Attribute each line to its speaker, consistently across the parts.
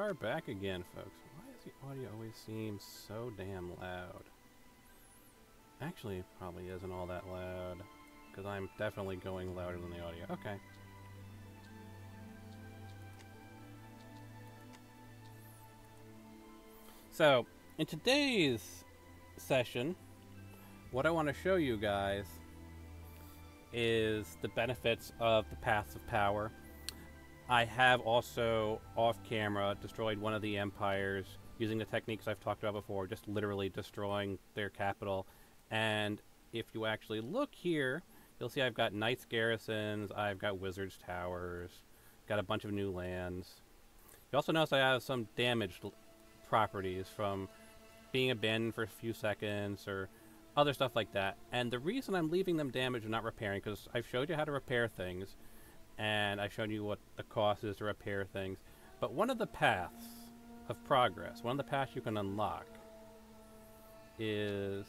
Speaker 1: are back again, folks. Why does the audio always seem so damn loud? Actually, it probably isn't all that loud, because I'm definitely going louder than the audio. Okay. So, in today's session, what I want to show you guys is the benefits of the paths of power. I have also, off-camera, destroyed one of the empires using the techniques I've talked about before, just literally destroying their capital. And if you actually look here, you'll see I've got knights garrisons, I've got wizards towers, got a bunch of new lands. You also notice I have some damaged properties from being abandoned for a few seconds or other stuff like that. And the reason I'm leaving them damaged and not repairing, because I've showed you how to repair things, and I've shown you what the cost is to repair things. But one of the paths of progress, one of the paths you can unlock is...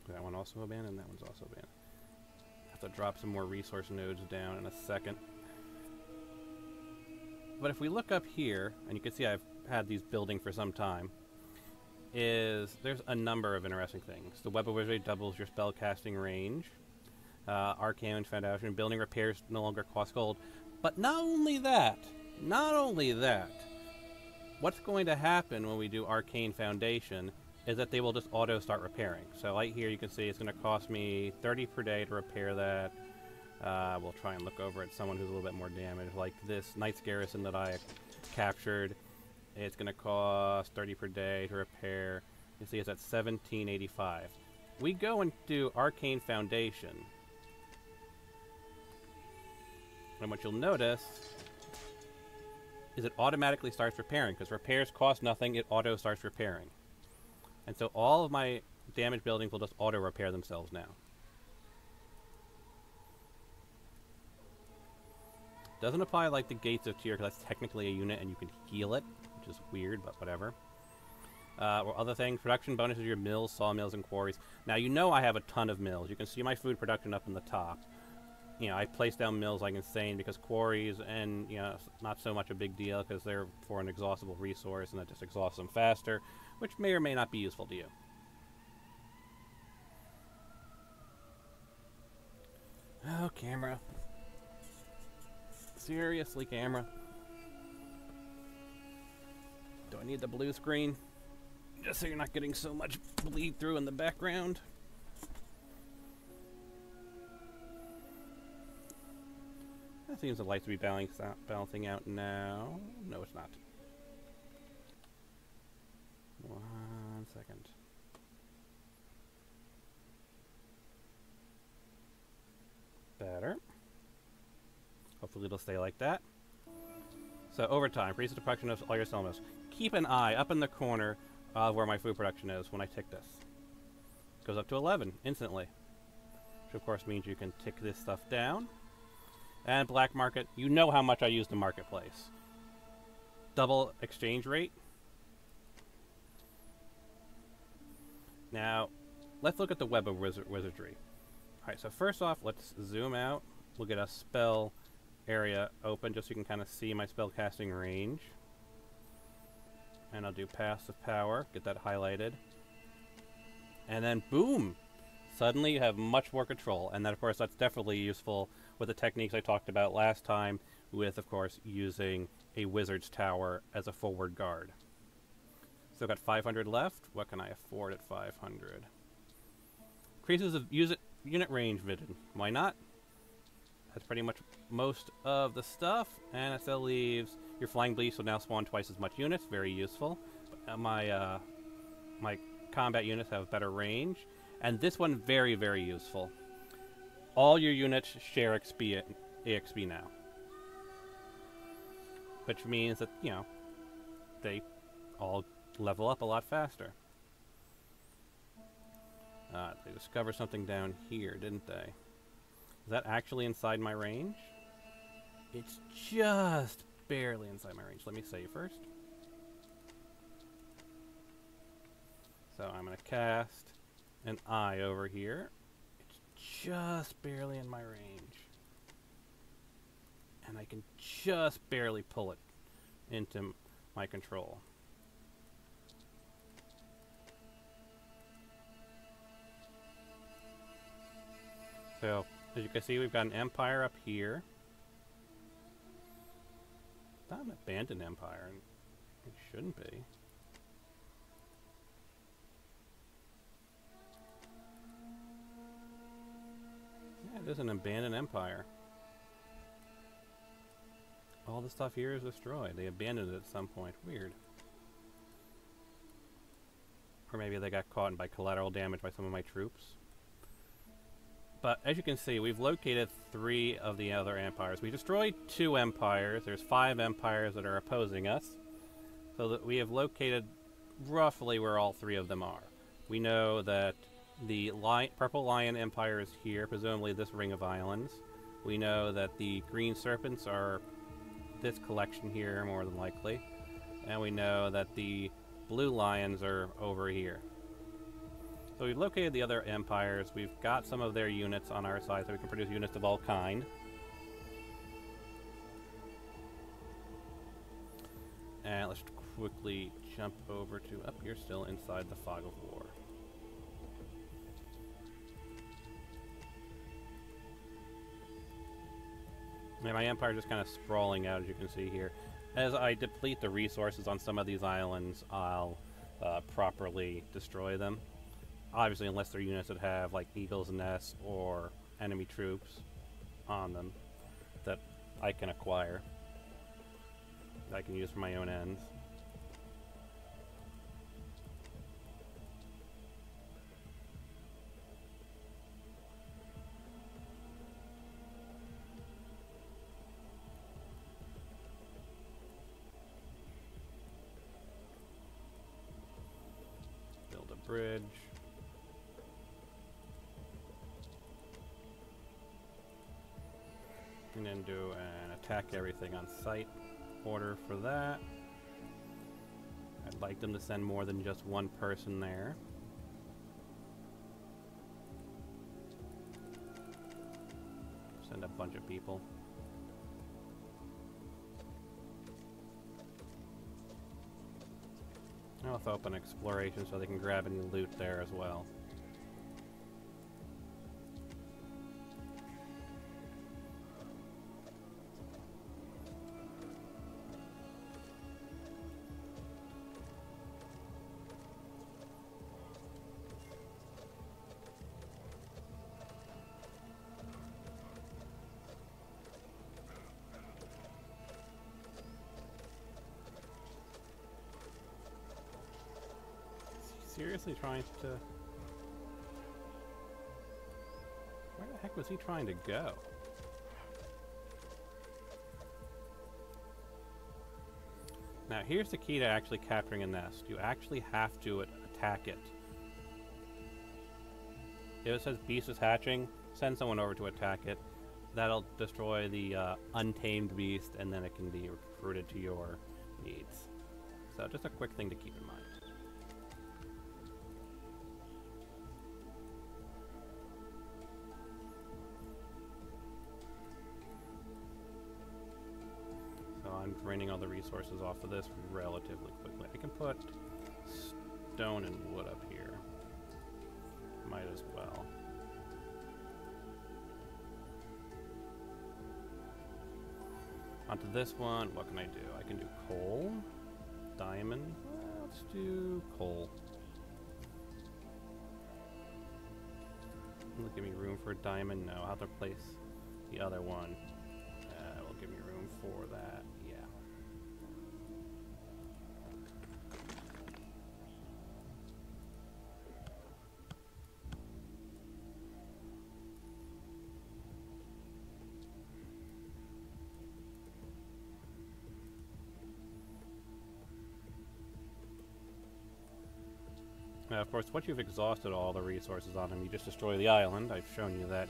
Speaker 1: That one also abandoned, that one's also abandoned. Have to drop some more resource nodes down in a second. But if we look up here, and you can see I've had these building for some time, there's a number of interesting things. The Web of Wizardry doubles your spell casting range. Arcane Foundation, building repairs no longer cost gold. But not only that, what's going to happen when we do Arcane Foundation is that they will just auto start repairing. So right here you can see it's going to cost me 30 per day to repair that. We'll try and look over at someone who's a little bit more damaged, like this Knight's Garrison that I captured. It's going to cost 30 per day to repair. You see it's at 1785. We go and do Arcane Foundation. And what you'll notice is it automatically starts repairing, because repairs cost nothing, it auto starts repairing. And so all of my damaged buildings will just auto repair themselves now. Doesn't apply like the Gates of Tyr, because that's technically a unit and you can heal it, which is weird, but whatever. Or other things, production bonuses your mills, sawmills, and quarries. Now you know I have a ton of mills. You can see my food production up in the top. You know, I place down mills like insane, because quarries, and you know, it's not so much a big deal because they're for an exhaustible resource and that just exhausts them faster, which may or may not be useful to you. Oh, camera. Seriously, camera. Do I need the blue screen? Just so you're not getting so much bleed through in the background. That seems the lights to be balancing out now. No, it's not. 1 second. Better. Hopefully it'll stay like that. So over time, increases the production of all your cellmills. Keep an eye up in the corner of where my food production is when I tick this. Goes up to 11 instantly. Which of course means you can tick this stuff down. And black market, you know how much I use the marketplace. Double exchange rate. Now, let's look at the Web of Wizardry. Alright, so first off, let's zoom out. We'll get a spell area open just so you can kind of see my spell casting range. And I'll do Paths of Power, get that highlighted. And then boom! Suddenly you have much more control. And then of course that's definitely useful with the techniques I talked about last time, with of course using a wizard's tower as a forward guard. Still got 500 left. What can I afford at 500? Increases of unit range vision. Why not? That's pretty much most of the stuff, and it still leaves your flying beast will now spawn twice as much units. Very useful. But, my combat units have better range, and this one very, very useful. All your units share EXP now, which means that they all level up a lot faster. They discovered something down here, didn't they? Is that actually inside my range? It's just barely inside my range. Let me save first. So I'm going to cast, an eye over here. It's just barely in my range. And I can just barely pull it into my control. So, as you can see, we've got an empire up here. It's not an abandoned empire. It shouldn't be. Yeah, it is an abandoned empire. All the stuff here is destroyed. They abandoned it at some point. Weird. Or maybe they got caught by collateral damage by some of my troops. But as you can see, we've located 3 of the other empires. We destroyed 2 empires. There's 5 empires that are opposing us. So that we have located roughly where all 3 of them are. We know that the Purple Lion Empire is here, presumably this ring of islands. We know that the Green Serpents are this collection here, more than likely. And we know that the Blue Lions are over here. So we've located the other empires. We've got some of their units on our side, so we can produce units of all kind. And let's quickly jump over to... Oh, you're still inside the Fog of War. And my empire is just kind of sprawling out, as you can see here. As I deplete the resources on some of these islands, I'll properly destroy them. Obviously, unless they're units that have, like, Eagle's Nest or enemy troops on them that I can acquire, that I can use for my own ends. Build a bridge. And then do an attack everything on sight order for that. I'd like them to send more than just 1 person there. Send a bunch of people. I'll also open exploration so they can grab any loot there as well. Seriously trying to... Where the heck was he trying to go? Now here's the key to actually capturing a nest. You actually have to attack it. If it says beast is hatching, send someone over to attack it. That'll destroy the untamed beast, and then it can be recruited to your needs. So just a quick thing to keep in mind. I'm draining all the resources off of this relatively quickly. I can put stone and wood up here. Might as well. Onto this one, what can I do? I can do coal, diamond. Let's do coal. Will it give me room for a diamond? No, I'll have to place the other one. Will give me room for that. Yeah. Now, of course, once you've exhausted all the resources on them, you just destroy the island. I've shown you that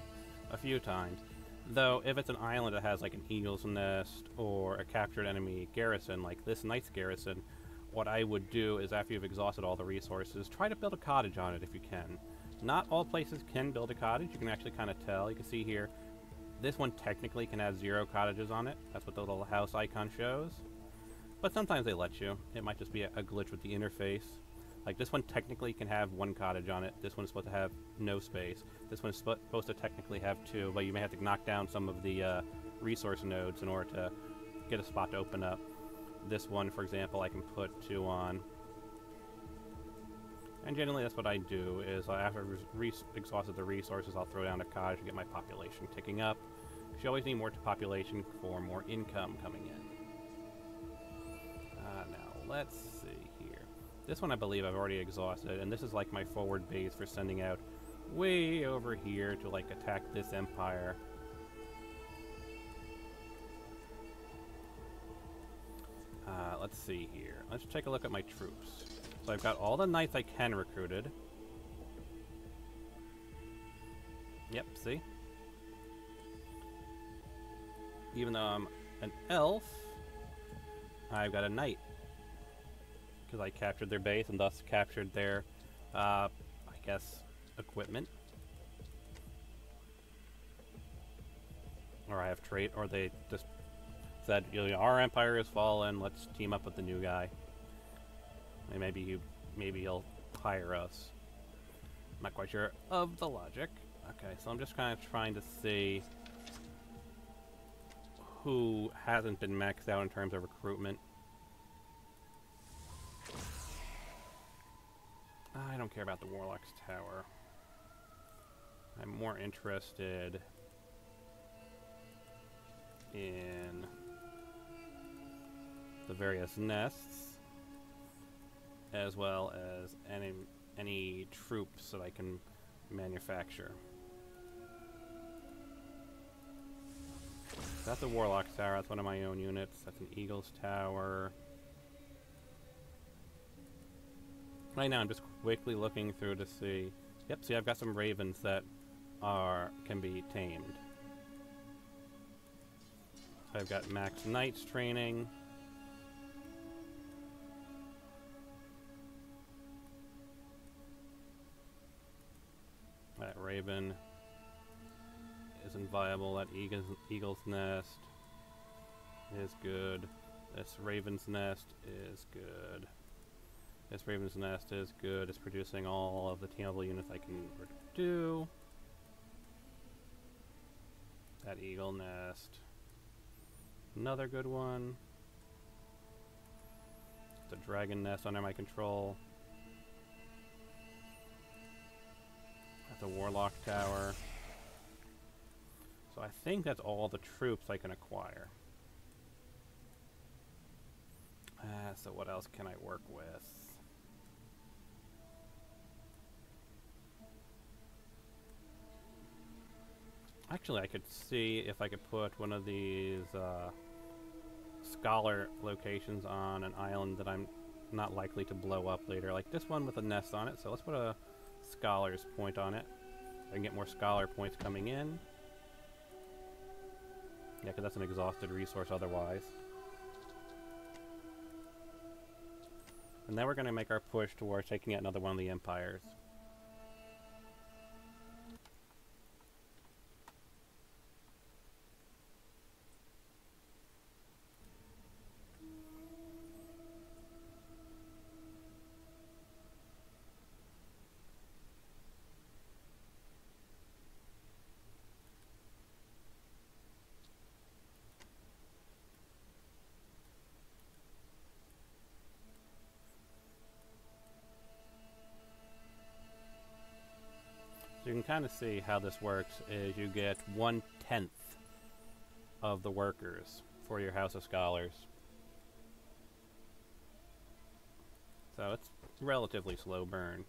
Speaker 1: a few times. Though, if it's an island that has like an eagle's nest or a captured enemy garrison, like this knight's garrison, what I would do is after you've exhausted all the resources, try to build a cottage on it if you can. Not all places can build a cottage. You can actually kind of tell. You can see here, this one technically can have 0 cottages on it. That's what the little house icon shows. But sometimes they let you. It might just be a glitch with the interface. Like this one technically can have 1 cottage on it. This one is supposed to have no space. This one is supposed to technically have 2, but you may have to knock down some of the resource nodes in order to get a spot to open up. This one, for example, I can put 2 on. And generally that's what I do, is after I've exhausted the resources, I'll throw down a cottage to get my population ticking up. Because you always need more population for more income coming in. Now, let's see here. This one I believe I've already exhausted, and this is like my forward base for sending out way over here to like attack this empire. Let's see here. Let's take a look at my troops. So I've got all the knights I can recruited. Yep, see? Even though I'm an elf, I've got a knight. Because I captured their base and thus captured their, I guess, equipment. Or I have trade, or they just said, you know, our empire has fallen, let's team up with the new guy. And maybe he'll hire us. I'm not quite sure of the logic. Okay, so I'm just kind of trying to see who hasn't been maxed out in terms of recruitment. I don't care about the Warlock's Tower. I'm more interested in the various nests, as well as any troops that I can manufacture. That's a Warlock's Tower. That's one of my own units. That's an Eagle's Tower. Right now I'm just quickly looking through to see. Yep, see I've got some ravens that can be tamed. I've got max knights training. That raven isn't viable. That eagle's nest is good. This raven's nest is good. This raven's nest is good. It's producing all of the teamable units I can do. That eagle nest. Another good one. The dragon nest under my control. That's a warlock tower. So I think that's all the troops I can acquire. So what else can I work with? Actually, I could see if I could put one of these scholar locations on an island that I'm not likely to blow up later. Like this one with a nest on it. So let's put a scholar's point on it. I can get more scholar points coming in. Yeah, because that's an exhausted resource otherwise. And then we're going to make our push towards taking out another one of the empires. So you can kind of see how this works is you get 1/10 of the workers for your House of Scholars. So it's relatively slow burn.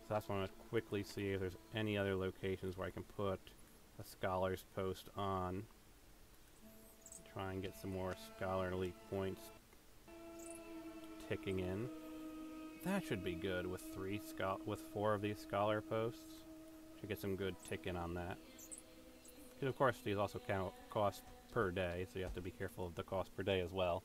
Speaker 1: So that's what I want to quickly see if there's any other locations where I can put a scholar's post on. Try and get some more scholarly points ticking in. That should be good with 4 of these scholar posts. Should get some good tick in on that. And of course, these also count cost per day, so you have to be careful of the cost per day as well.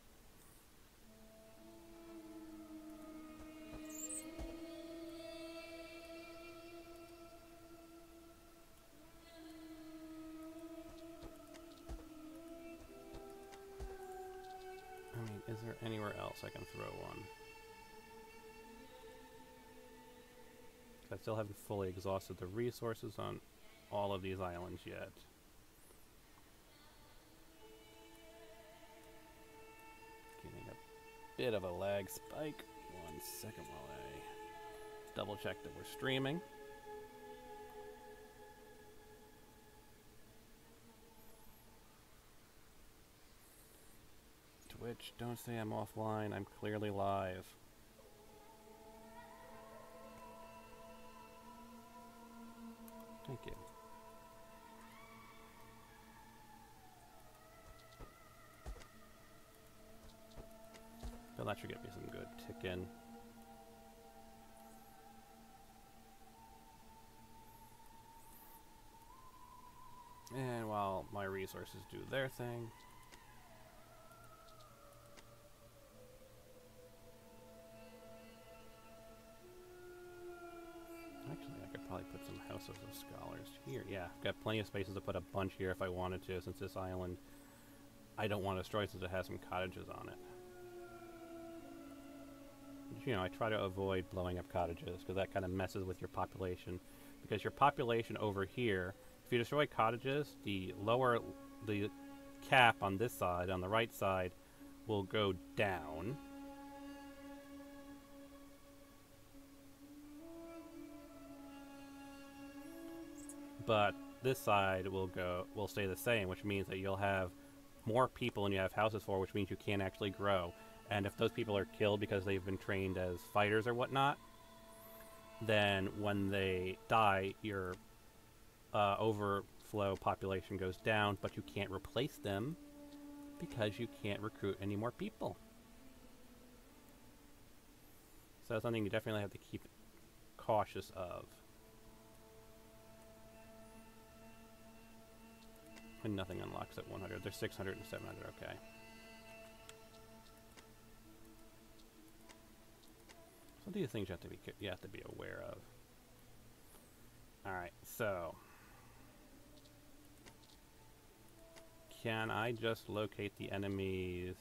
Speaker 1: I mean, is there anywhere else I can throw one? I still haven't fully exhausted the resources on all of these islands yet. Getting a bit of a lag spike. 1 second while I double check that we're streaming. Twitch, don't say I'm offline. I'm clearly live. Thank you. Well, that should get me some good tick in. And while my resources do their thing, actually, I could probably put some houses of scholars here. Yeah, I've got plenty of spaces to put a bunch here if I wanted to, since this island I don't want to destroy since it has some cottages on it. You know, I try to avoid blowing up cottages because that kind of messes with your population. Because your population over here, if you destroy cottages, the cap on this side, on the right side, will go down. But this side will stay the same, which means that you'll have more people than you have houses for, which means you can't actually grow. And if those people are killed because they've been trained as fighters or whatnot, then when they die, your overflow population goes down, but you can't replace them because you can't recruit any more people. So that's something you definitely have to keep cautious of. And nothing unlocks at 100. There's 600 and 700, okay. So these things you have to be aware of. Alright, so can I just locate the enemy's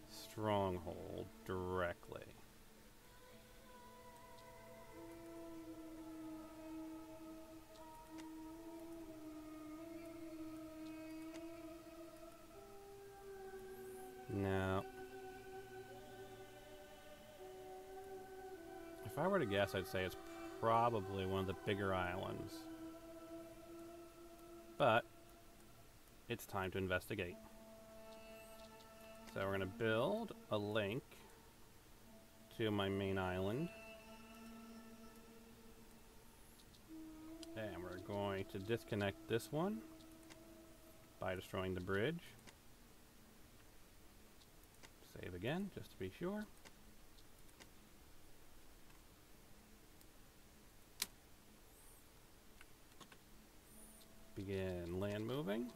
Speaker 1: stronghold directly? No. If I were to guess, I'd say it's probably one of the bigger islands. But it's time to investigate. So we're going to build a link to my main island. And we're going to disconnect this one by destroying the bridge. Save again, just to be sure. Begin land moving.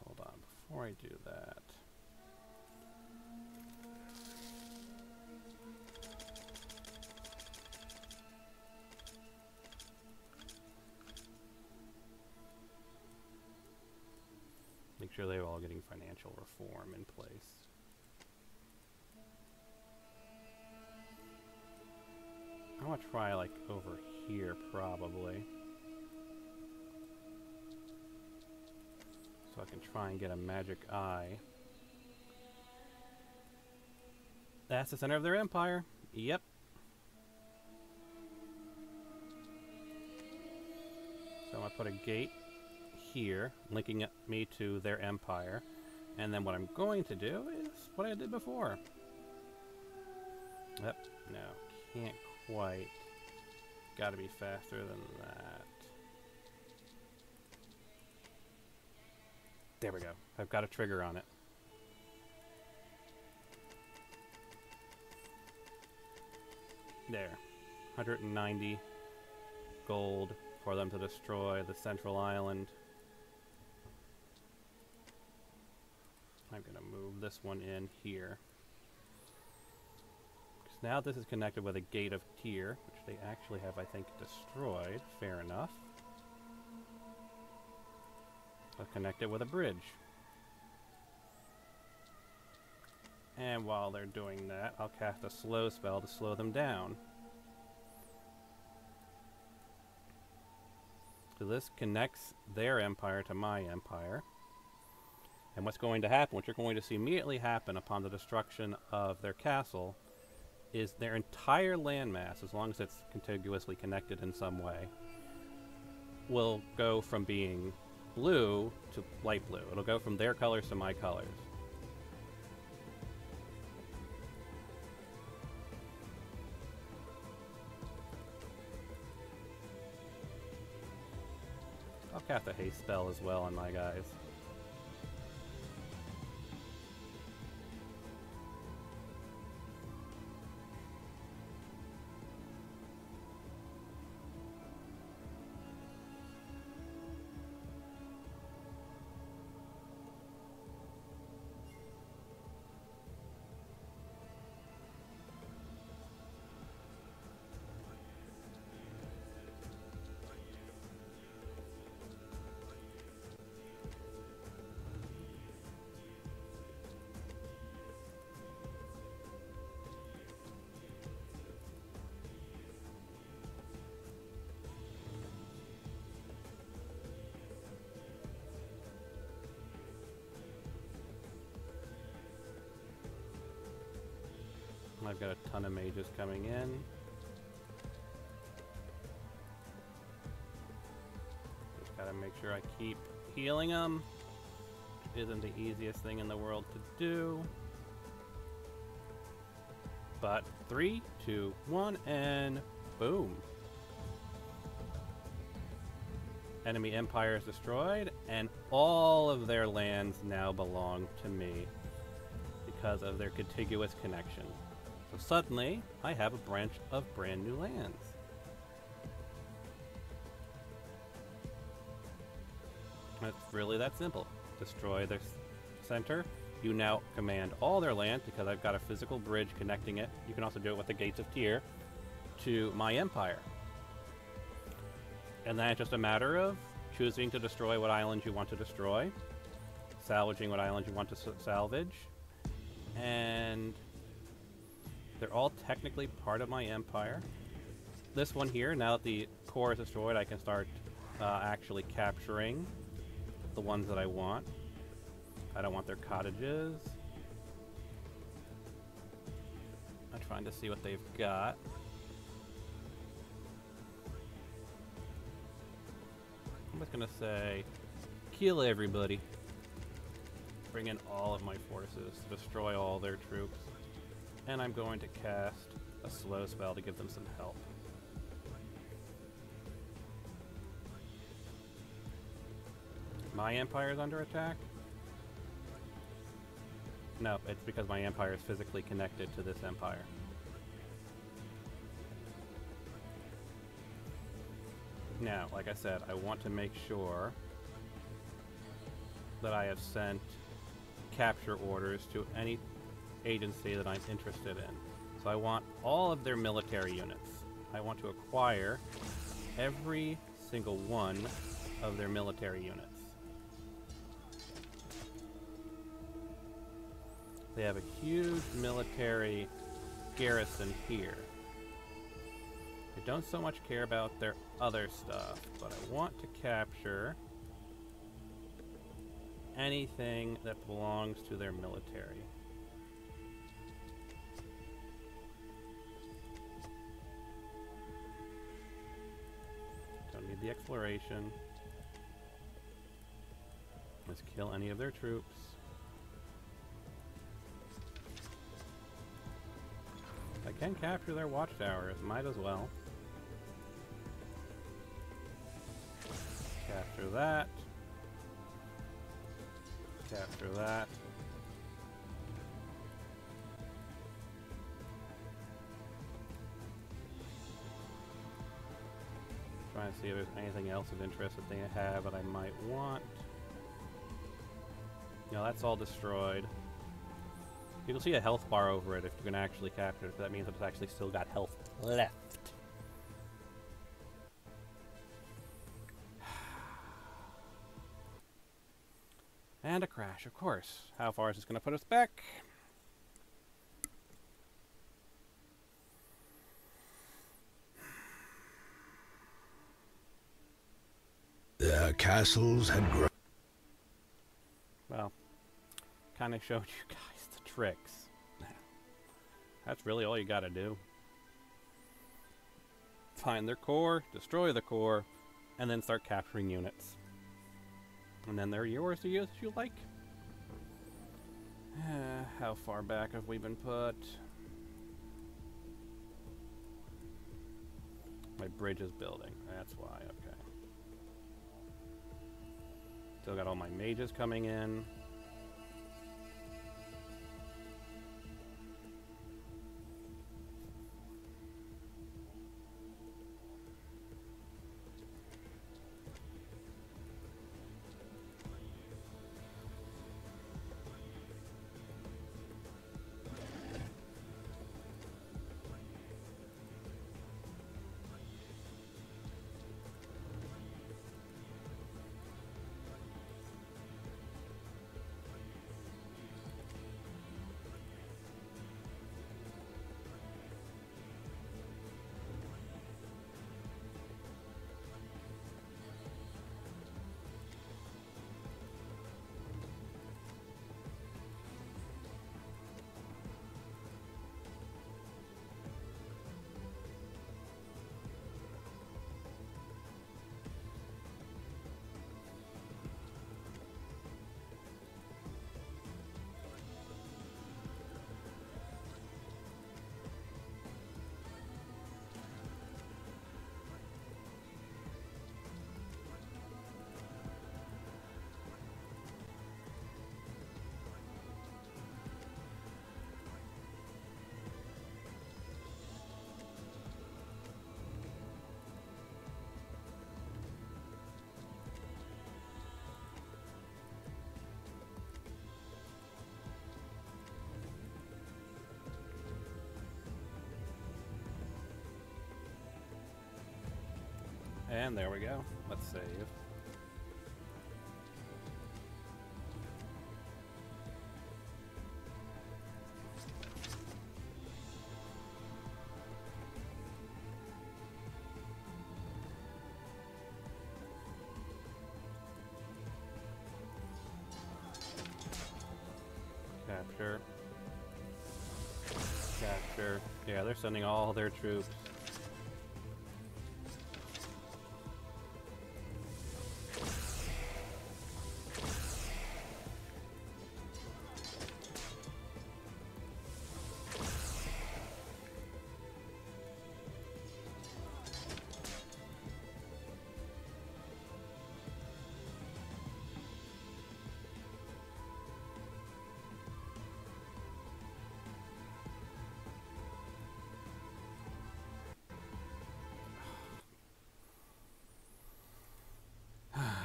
Speaker 1: Hold on, before I do that. Make sure they're all getting financial reform in place. I want to try like over here probably. So I can try and get a magic eye. That's the center of their empire. Yep. So I'm going to put a gate here, linking me to their empire. And then what I'm going to do is what I did before. Yep, no, can't quite. Gotta be faster than that. There we go. I've got a trigger on it. There. 190 gold for them to destroy the central island. I'm going to move this one in here. Because now this is connected with a Gate of Tyr, which they actually have, I think, destroyed. Fair enough. I'll connect it with a bridge. And while they're doing that, I'll cast a slow spell to slow them down. So this connects their empire to my empire. And what's going to happen, what you're going to see immediately happen upon the destruction of their castle, is their entire landmass, as long as it's contiguously connected in some way, will go from being blue to light blue. It'll go from their colors to my colors. I'll cast a haste spell as well on my guys. I've got a ton of mages coming in. Just gotta make sure I keep healing them. Which isn't the easiest thing in the world to do. But 3, 2, 1, and boom. Enemy empire is destroyed, and all of their lands now belong to me because of their contiguous connection. So suddenly, I have a branch of brand new lands. It's really that simple. Destroy their center. You now command all their land because I've got a physical bridge connecting it. You can also do it with the Gates of Tyr to my empire. And then it's just a matter of choosing to destroy what islands you want to destroy, salvaging what islands you want to salvage, and they're all technically part of my empire. This one here, now that the core is destroyed, I can start actually capturing the ones that I want. I don't want their cottages. I'm trying to see what they've got. I'm just gonna say, kill everybody. Bring in all of my forces, destroy all their troops. And I'm going to cast a slow spell to give them some help. My empire is under attack? No, it's because my empire is physically connected to this empire. Now, like I said, I want to make sure that I have sent capture orders to any agency that I'm interested in. So I want all of their military units. I want to acquire every single one of their military units. They have a huge military garrison here. I don't so much care about their other stuff, but I want to capture anything that belongs to their military. Don't need the exploration. Let's kill any of their troops. I can capture their watchtowers, might as well. Capture that. Capture that. Trying to see if there's anything else of interest that they have that I might want. No, that's all destroyed. You'll see a health bar over it if you can actually capture it. That means that it's actually still got health left. And a crash, of course. How far is this going to put us back?
Speaker 2: Their castles had grown.
Speaker 1: Well, kind of showed you guys the tricks. That's really all you got to do. Find their core, destroy the core, and then start capturing units. And then they're yours to use if you like. How far back have we been put? My bridge is building. That's why, okay. Still got all my mages coming in. And there we go. Let's save. Capture. Capture. Yeah, they're sending all their troops.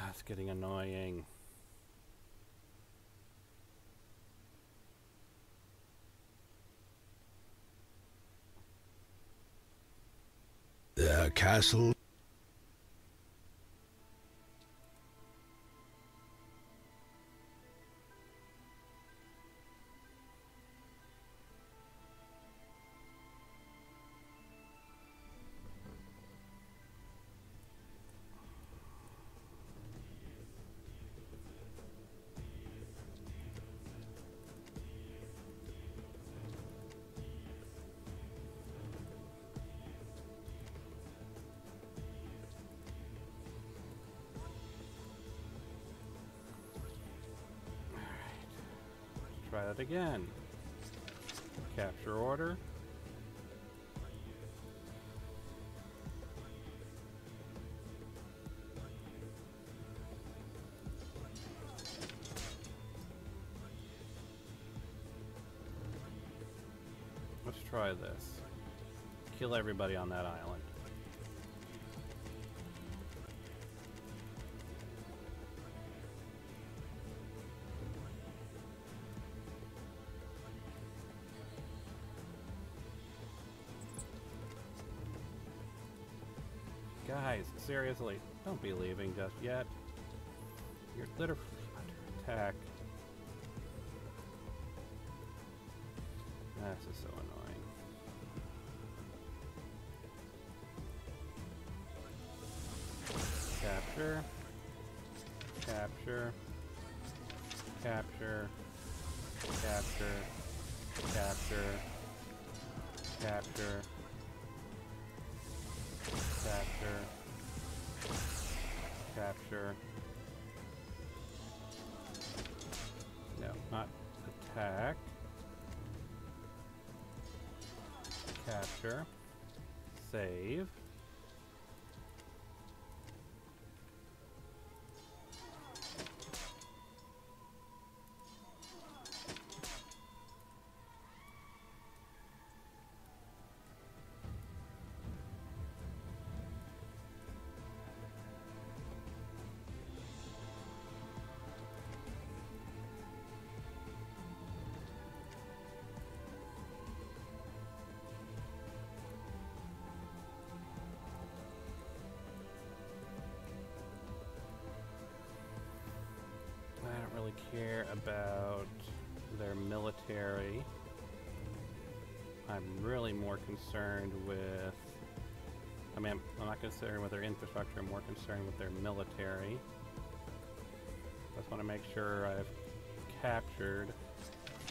Speaker 1: It's getting annoying.
Speaker 2: Their castle.
Speaker 1: Try that again. Capture order. try this. Kill everybody on that island. Guys, seriously, don't be leaving just yet. You're literally under attack. This is so annoying. Capture. Capture. Capture. Capture. Capture. Capture. Capture. Capture. No, not attack. Capture. Save. Care about their military. I'm really more concerned with... I mean, I'm not concerned with their infrastructure, I'm more concerned with their military. I just want to make sure I've captured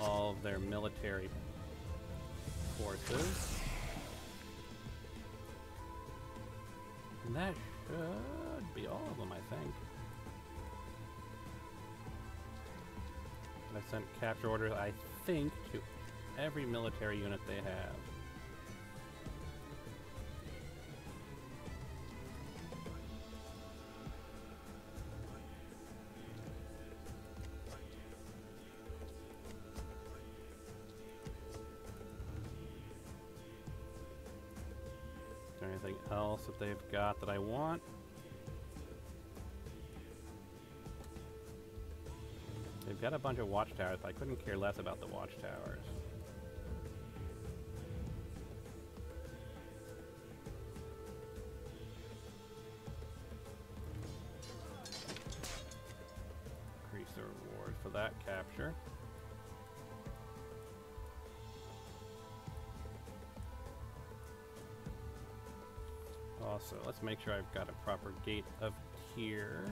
Speaker 1: all of their military forces. And that should be all of them, I think. I sent capture orders, I think, to every military unit they have. Is there anything else that they've got that I want? They've got a bunch of watchtowers, but I couldn't care less about the watchtowers. Increase the reward for that capture. Also, let's make sure I've got a proper gate of tier.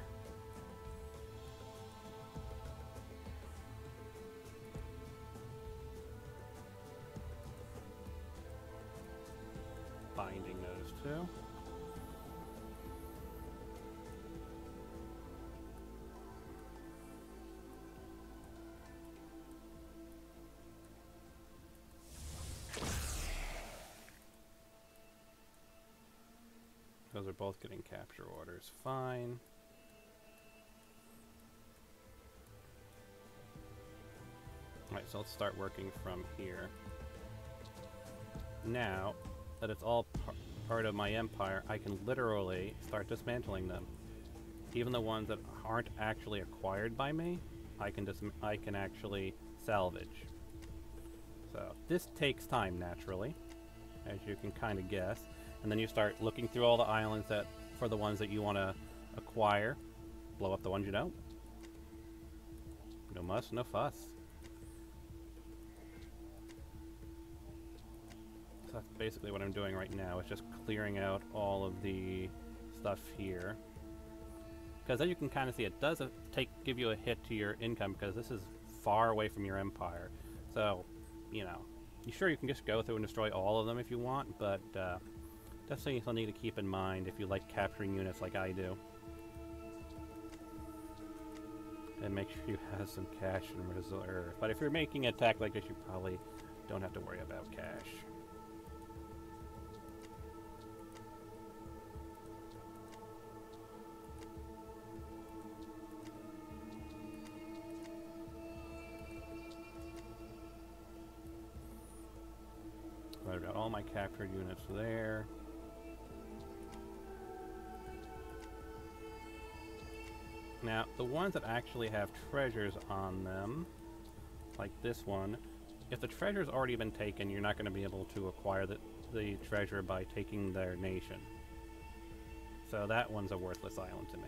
Speaker 1: Binding those two. Those are both getting capture orders. Fine. Alright, so let's start working from here. Now that it's all part of my empire, I can literally start dismantling them. Even the ones that aren't actually acquired by me, I can actually salvage. So this takes time, naturally, as you can kind of guess. And then you start looking through all the islands that for the ones that you want to acquire. Blow up the ones you don't. No muss, no fuss. That's basically what I'm doing right now, is just clearing out all of the stuff here. Because as you can kind of see, it does give you a hit to your income, because this is far away from your empire. So, you know, you can just go through and destroy all of them if you want, but that's something to keep in mind if you like capturing units like I do. And make sure you have some cash in reserve. But if you're making an attack like this, you probably don't have to worry about cash. my captured units there. Now, the ones that actually have treasures on them, like this one, if the treasure's already been taken, you're not going to be able to acquire the treasure by taking their nation. So that one's a worthless island to me.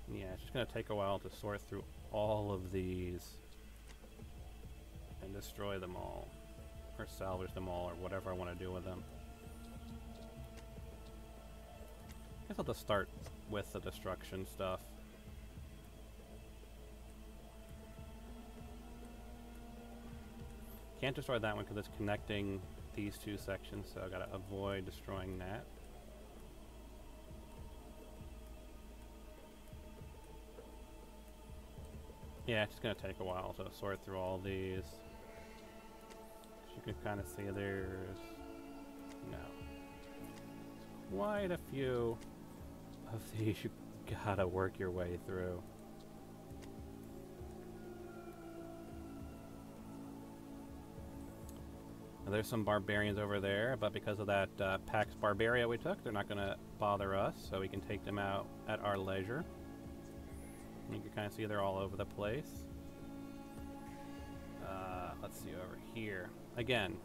Speaker 1: Yeah, it's just going to take a while to sort through all of these and destroy them all. Or salvage them all, or whatever I want to do with them. I guess I'll just start with the destruction stuff. Can't destroy that one because it's connecting these two sections, so I gotta avoid destroying that. Yeah, it's just gonna take a while to sort through all these. You can kind of see there's quite a few of these you gotta work your way through. Now, there's some barbarians over there, but because of that Pax Barbaria we took, they're not gonna bother us, so we can take them out at our leisure. You can kind of see they're all over the place. Let's see over here. Again,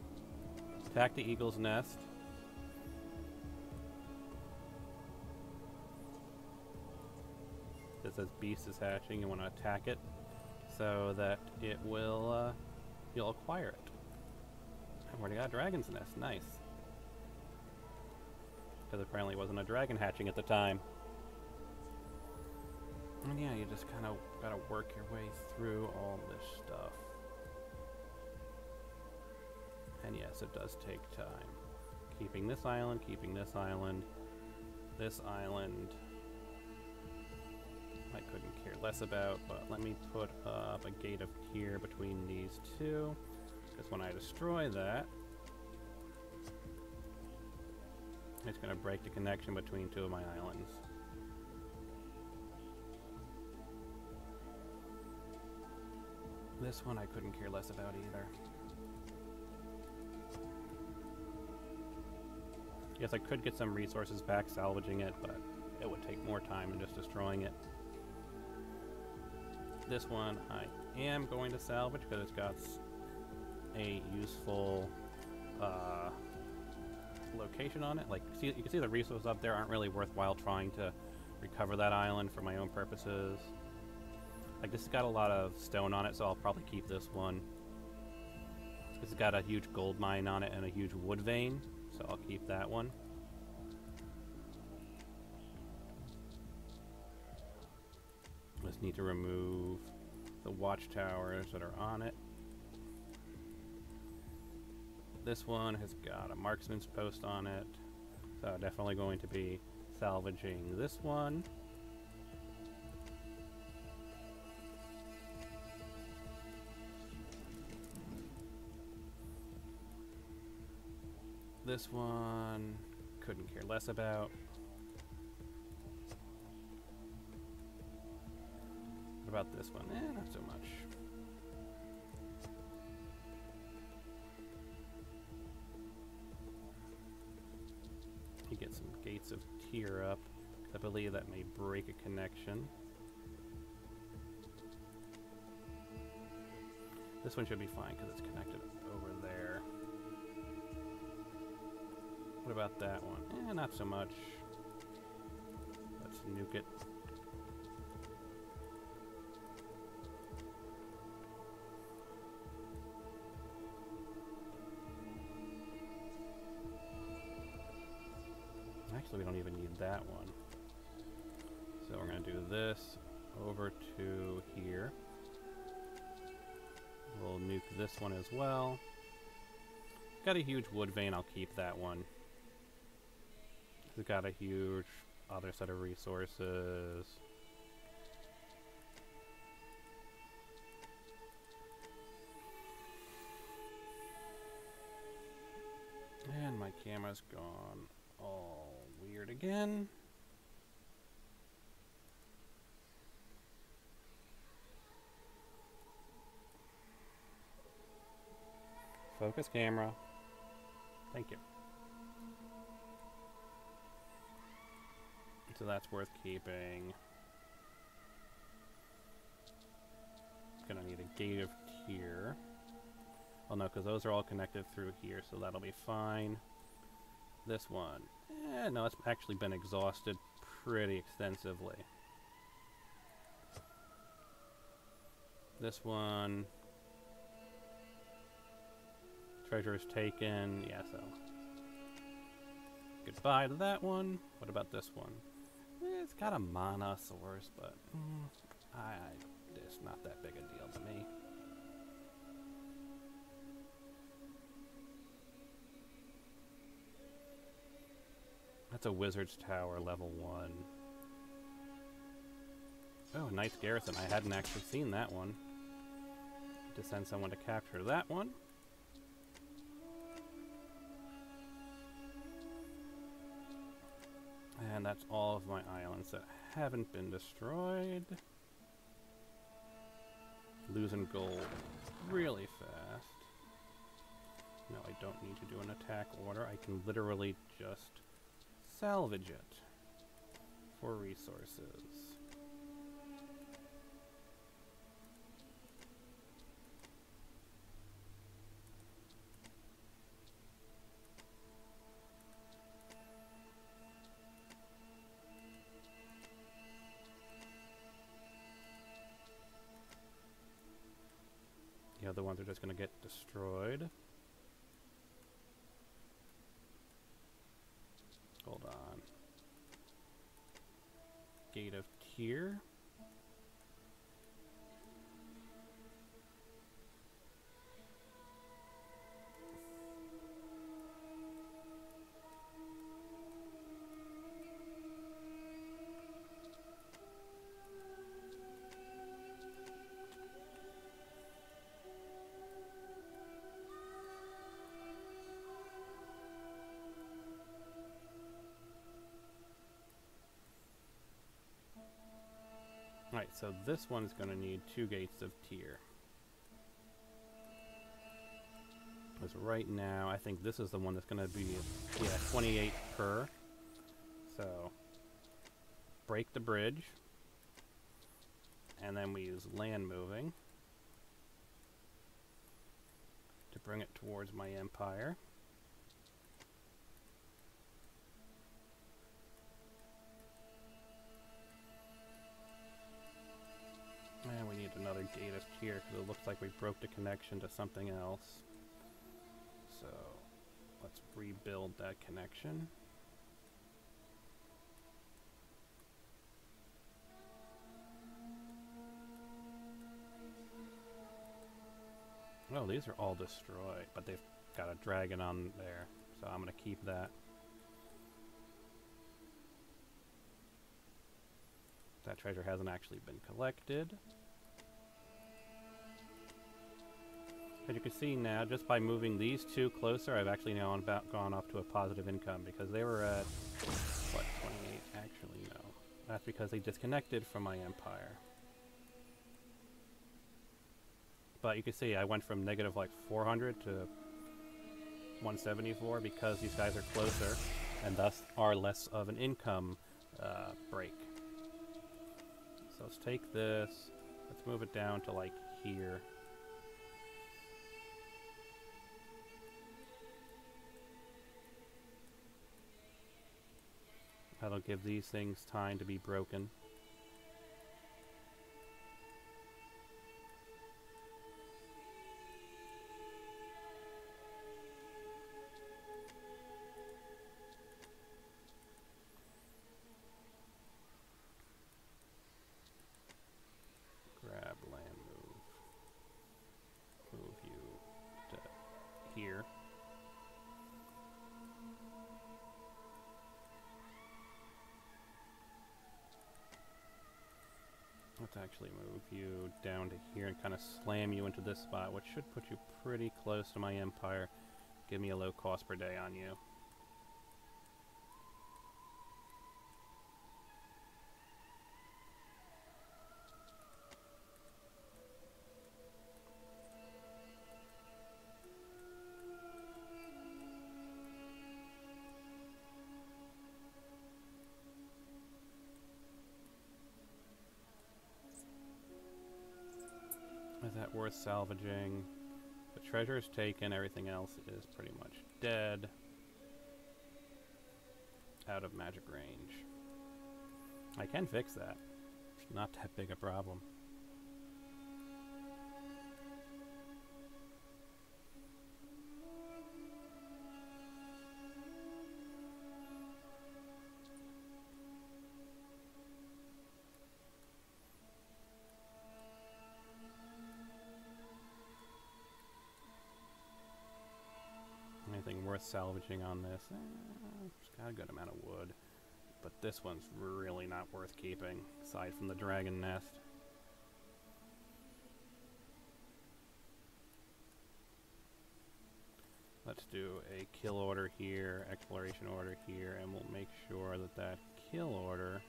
Speaker 1: attack the eagle's nest. It says beast is hatching. You want to attack it so that it will, you'll acquire it. I've already got a dragon's nest. Nice. Because apparently it wasn't a dragon hatching at the time. And yeah, you just kind of gotta work your way through all this stuff. And yes, it does take time. Keeping this island, this island. I couldn't care less about, but let me put up a gate of here between these two. Because when I destroy that, it's going to break the connection between two of my islands. This one I couldn't care less about either. Yes, I could get some resources back salvaging it, but it would take more time than just destroying it. This one I am going to salvage because it's got a useful location on it. Like, you can see the resources up there aren't really worthwhile trying to recover that island for my own purposes. Like, this has got a lot of stone on it, so I'll probably keep this one. It's got a huge gold mine on it and a huge wood vein, so I'll keep that one. Just need to remove the watchtowers that are on it. This one has got a marksman's post on it, so definitely going to be salvaging this one. This one, couldn't care less about. What about this one? Not so much. You get some gates of tier up. I believe that may break a connection. This one should be fine because it's connected over there. What about that one? Not so much. Let's nuke it. Actually, we don't even need that one. So we're going to do this over to here. We'll nuke this one as well. Got a huge wood vein, I'll keep that one. It's got a huge other set of resources. And my camera's gone all weird again. Focus camera. Thank you. So that's worth keeping. Gonna need a gate of tier. Oh no, because those are all connected through here, so that'll be fine. This one. No, it's actually been exhausted pretty extensively. This one. Treasure is taken. Yeah, so. Goodbye to that one. What about this one? It's got a mana source, but it's not that big a deal to me. That's a wizard's tower, level 1. Oh, a knight's garrison. I hadn't actually seen that one. To send someone to capture that one. And that's all of my islands that haven't been destroyed. Losing gold really fast. No, I don't need to do an attack order. I can literally just salvage it for resources. The other ones are just going to get destroyed. Hold on. Gate of Tier. Right, so this one's going to need 2 gates of tier. Because right now, I think this is the one that's going to be, 28 per. So, break the bridge. And then we use land moving to bring it towards my empire. And we need another gate of tier because it looks like we broke the connection to something else. So let's rebuild that connection. Oh, these are all destroyed, but they've got a dragon on there, so I'm going to keep that. That treasure hasn't actually been collected. As you can see now, just by moving these 2 closer, I've actually now gone up to a positive income because they were at, what, 28? Actually, no. That's because they disconnected from my empire. But you can see I went from negative like 400 to 174 because these guys are closer and thus are less of an income break. So let's take this, let's move it down to like here. That'll give these things time to be broken. Grab land move. Move you to here. Let's actually move you down to here and kind of slam you into this spot, which should put you pretty close to my empire. Give me a low cost per day on you. that worth salvaging. The treasure is taken, everything else is pretty much dead. Out of magic range. I can fix that. It's not that big a problem. Anything worth salvaging on this? It's got a good amount of wood. But this one's really not worth keeping, aside from the dragon nest. Let's do a kill order here, exploration order here, and we'll make sure that that kill order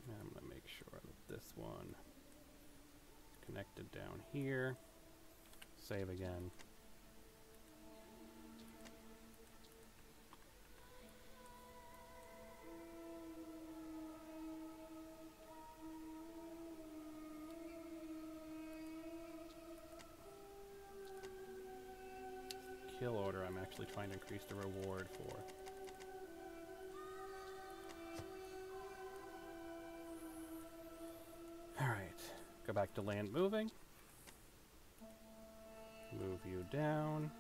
Speaker 1: I'm going to make sure that this one is connected down here. Save again. Kill order I'm actually trying to increase the reward for. Alright, go back to land moving. Move you down.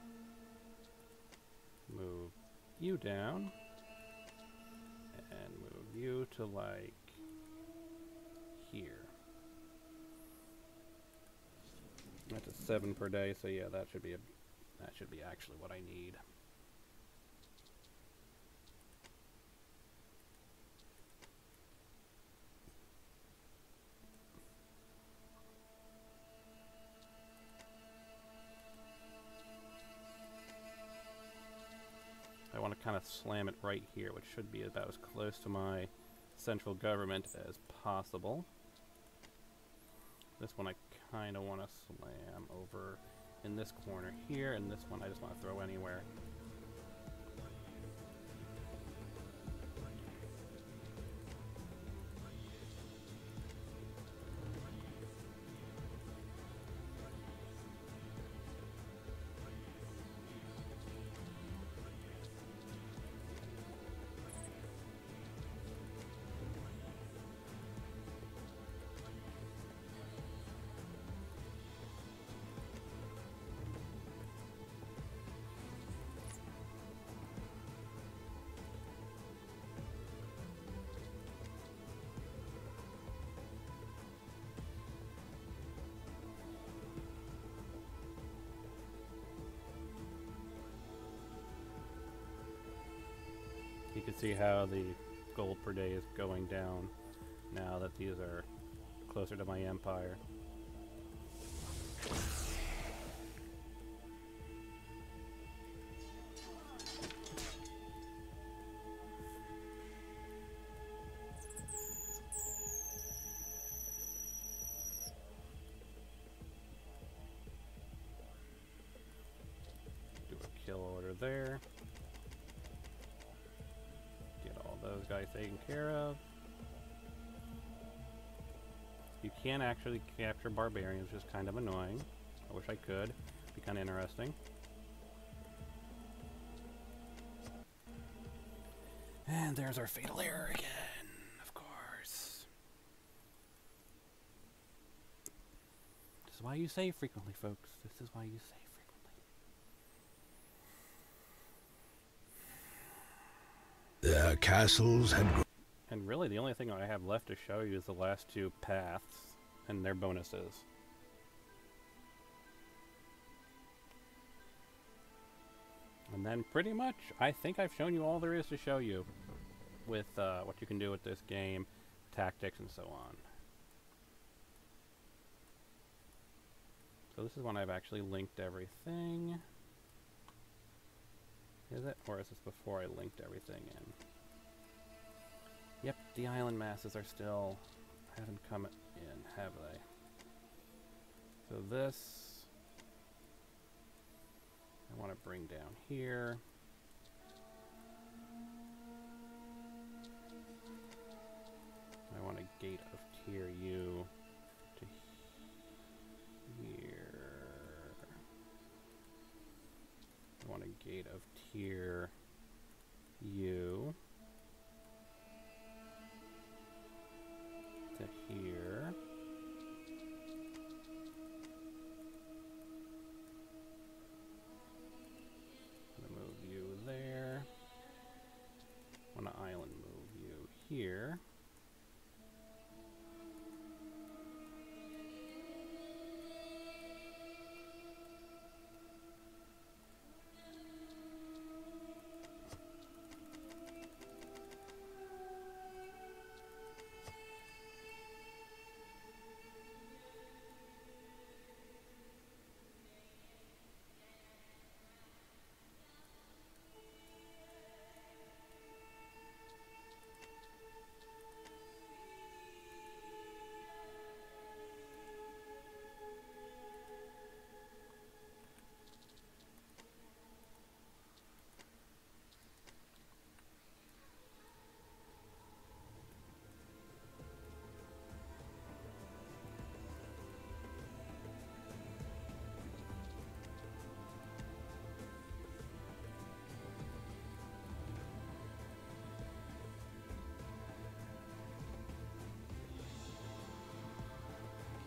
Speaker 1: Move you down. And move you to like here. That's a 7 per day, so yeah, that should be actually what I need. I want to kind of slam it right here, which should be about as close to my central government as possible. This one I kind of want to slam over in this corner here, and this one I just want to throw anywhere. You can see how the gold per day is going down now that these are closer to my empire. Do a kill order there. Those guys taken care of. You can actually capture barbarians, which is kind of annoying. I wish I could. Be kind of interesting. And there's our fatal error again, of course. This is why you save frequently, folks. This is why you save frequently.
Speaker 2: The castles had grown.
Speaker 1: And really the only thing I have left to show you is the last two paths and their bonuses. And then pretty much, I think I've shown you all there is to show you with what you can do with this game, tactics and so on. So this is when I've actually linked everything. Is it? Or is this before I linked everything in? Yep, the island masses are still, haven't come in, have they? So this, I want to bring down here. gate of tier U to here. Move you there. On an island, move you here.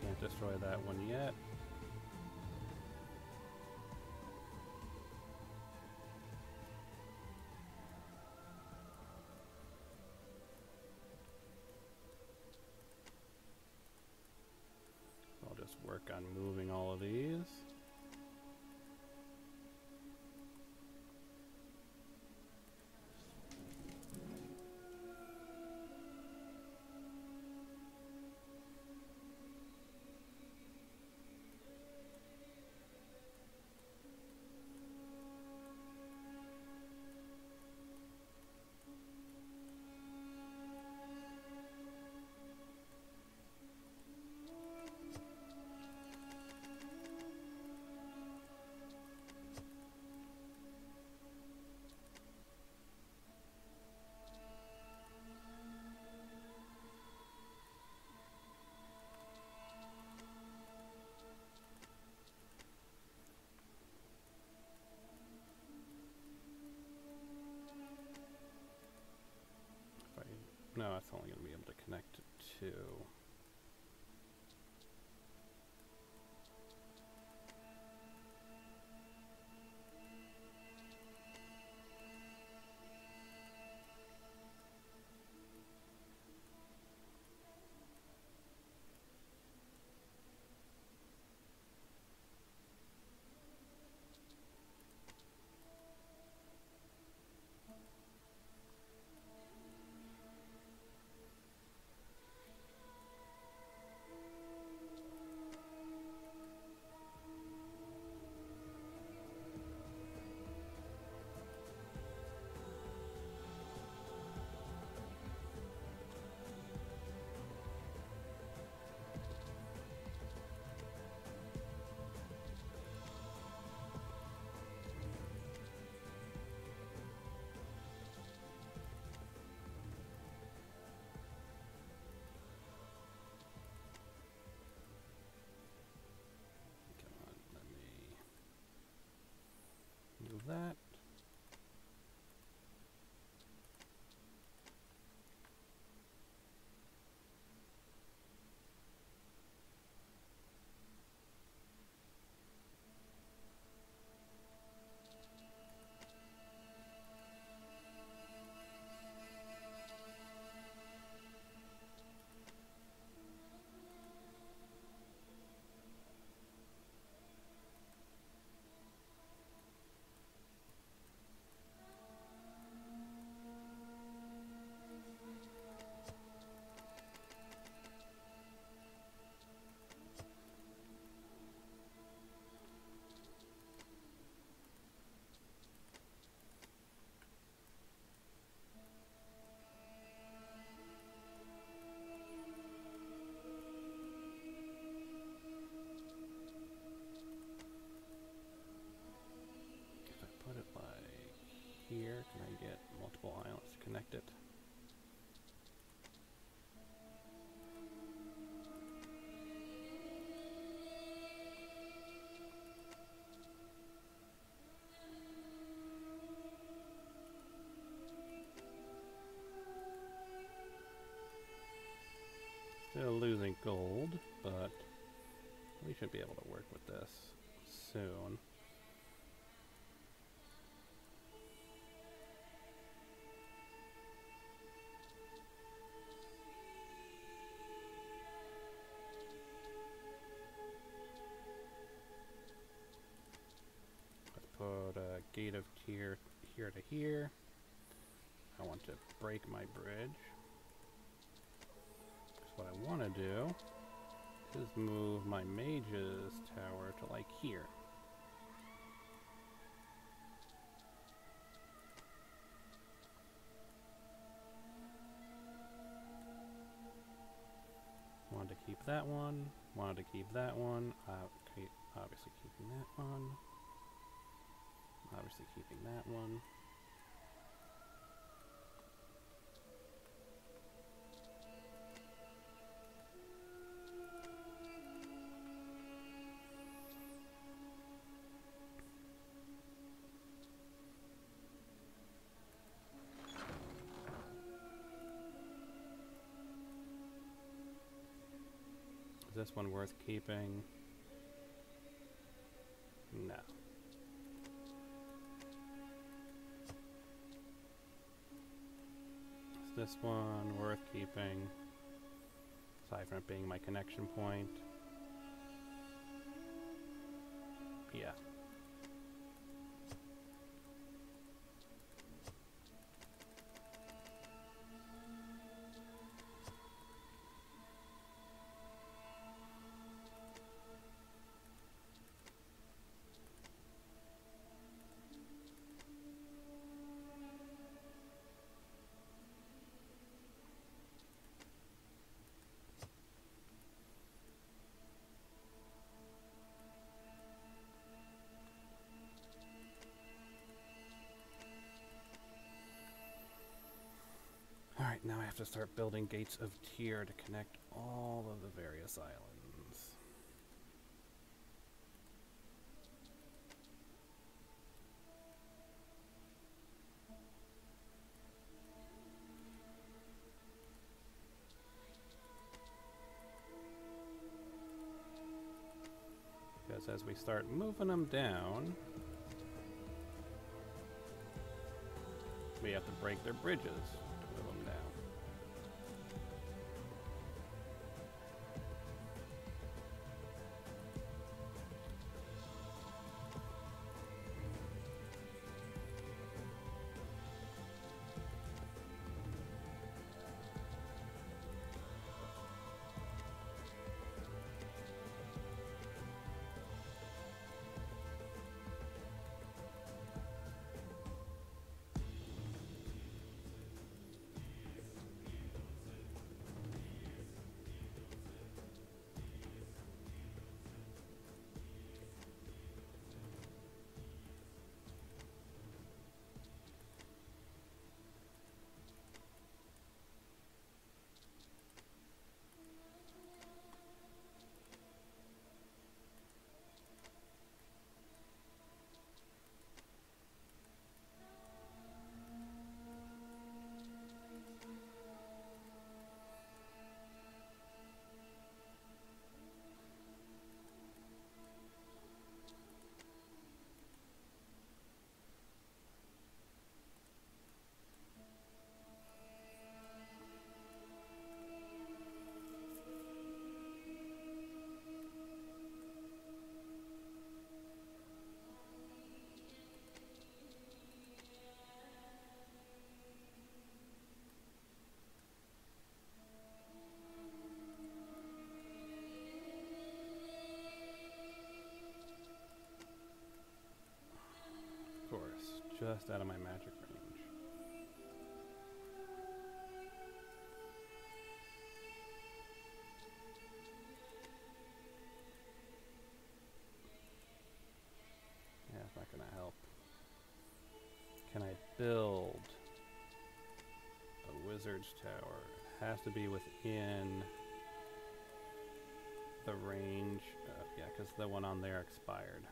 Speaker 1: Can't destroy that one yet. I'll just work on moving all of these. No, it's only going to be able to connect to 2. Still losing gold, but we should be able to work with this soon. Let's put a gate of tier here to here. I want to break my bridge. What I want to do is move my mage's tower to like here. Wanted to keep that one. Wanted to keep that one. Obviously keeping that one. Obviously keeping that one. Is this one worth keeping? No. Is this one worth keeping? Aside from it being my connection point. Yeah. Alright, now I have to start building gates of tier to connect all of the various islands. Because as we start moving them down, we have to break their bridges to move them down. Just out of my magic range. Yeah, it's not gonna help. Can I build a wizard's tower? It has to be within the range. Yeah, because the one on there expired.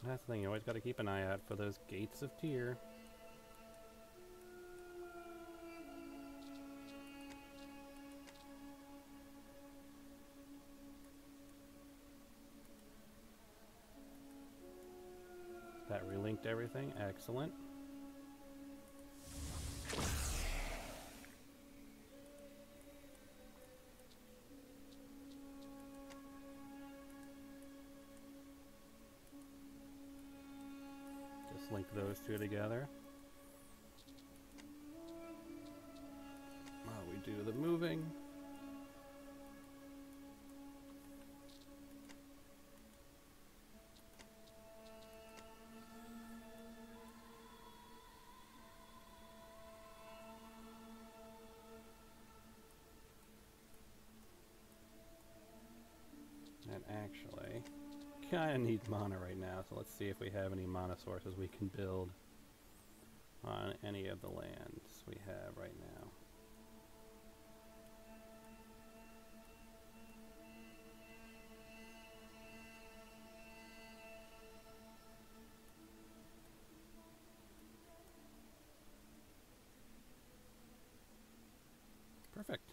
Speaker 1: That's the thing, you always got to keep an eye out for those gates of Tyr. That relinked everything. Excellent. Just link those two together. While we do the moving. And actually, kind of need mana right now, so let's see if we have any mana sources we can build on any of the lands we have right now. Perfect.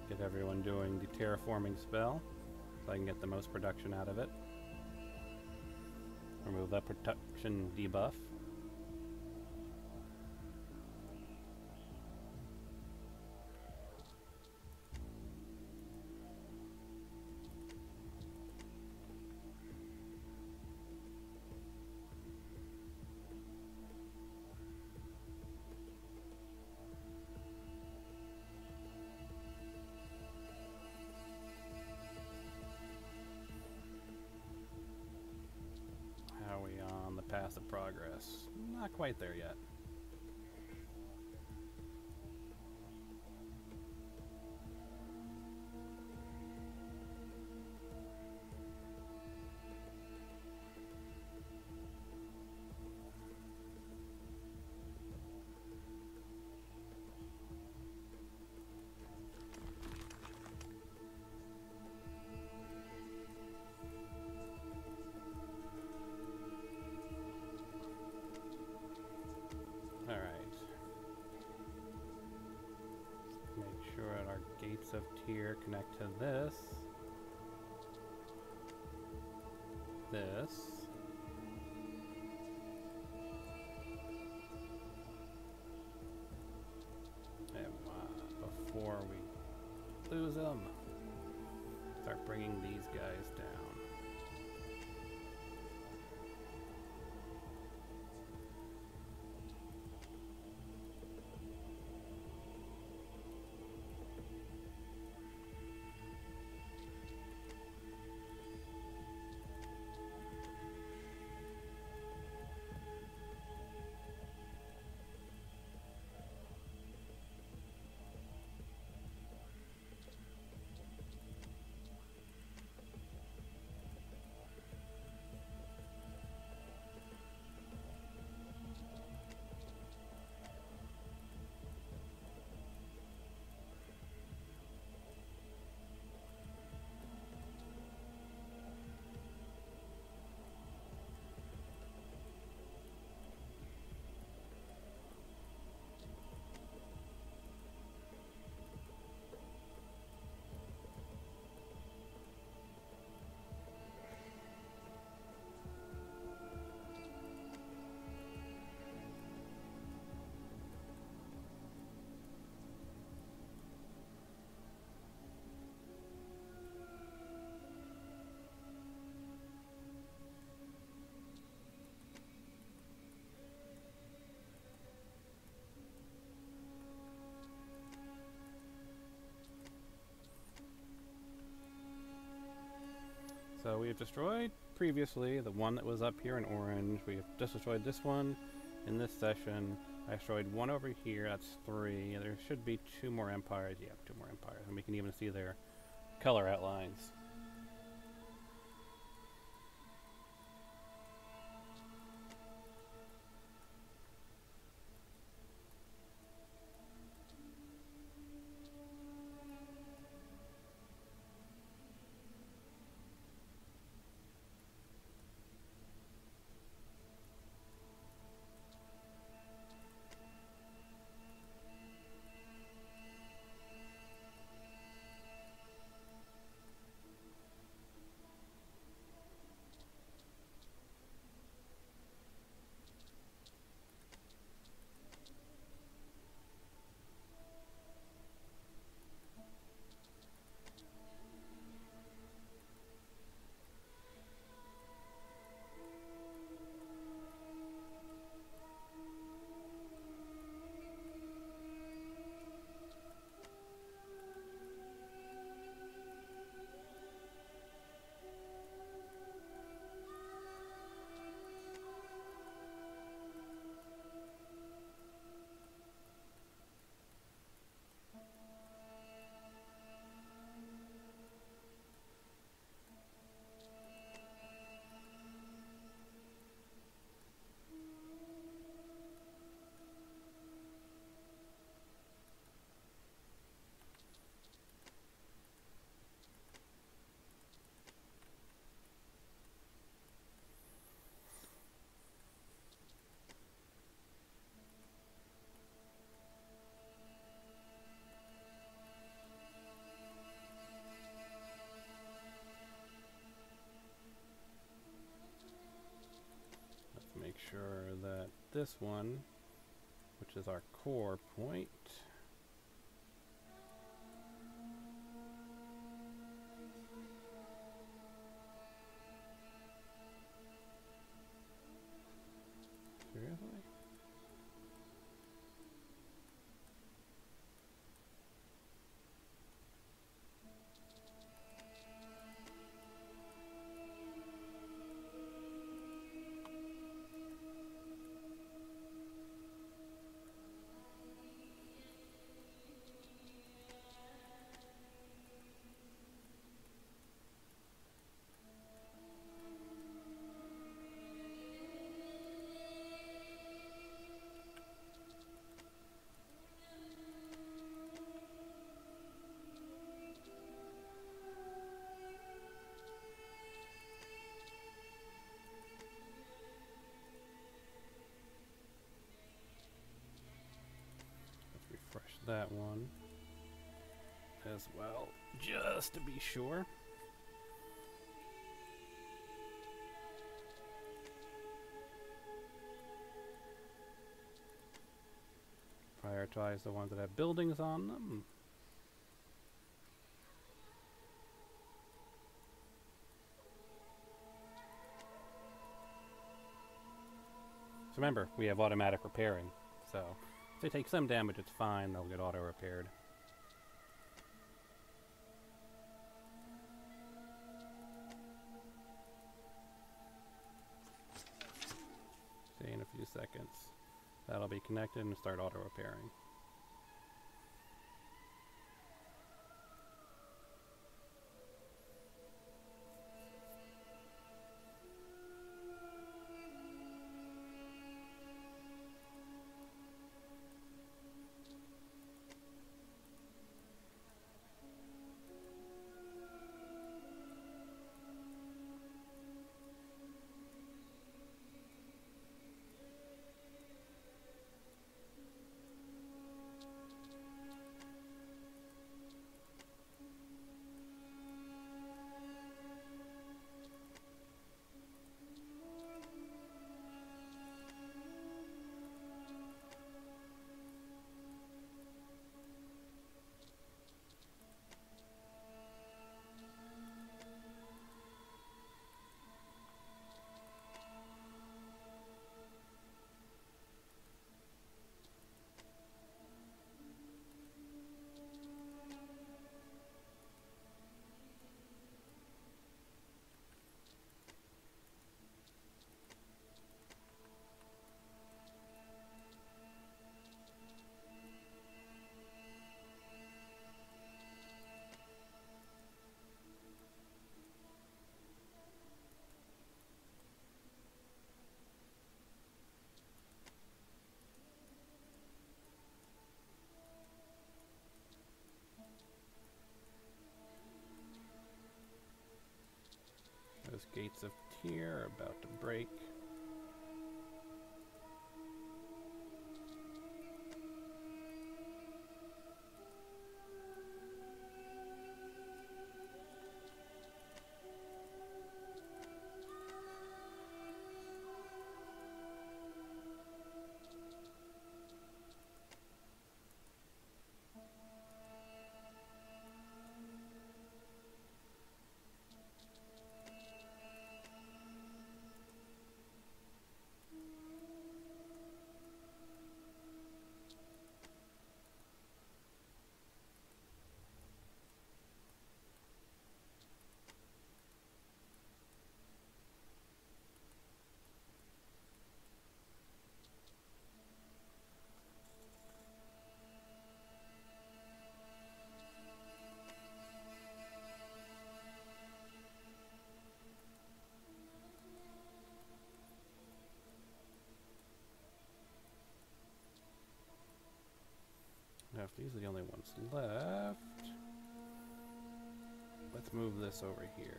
Speaker 1: Get everyone doing the terraforming spell so I can get the most production out of it. Remove that production debuff. How are we on the path of progress? Not quite there yet. Gates of Tyr connect to this. This. And before we lose them, start bringing these guys down. So we have destroyed previously the one that was up here in orange. We have just destroyed this one in this session. I destroyed one over here, that's 3. There should be 2 more empires. Yeah, 2 more empires. And we can even see their color outlines. Make sure that this one, which is our core point, seriously? Refresh that one as well, just to be sure. Prioritize the ones that have buildings on them. So remember, we have automatic repairing, so if they take some damage, it's fine, they'll get auto-repaired. See in a few seconds. That'll be connected and start auto-repairing. Those gates of Tyr are about to break. Now, if these are the only ones left, let's move this over here.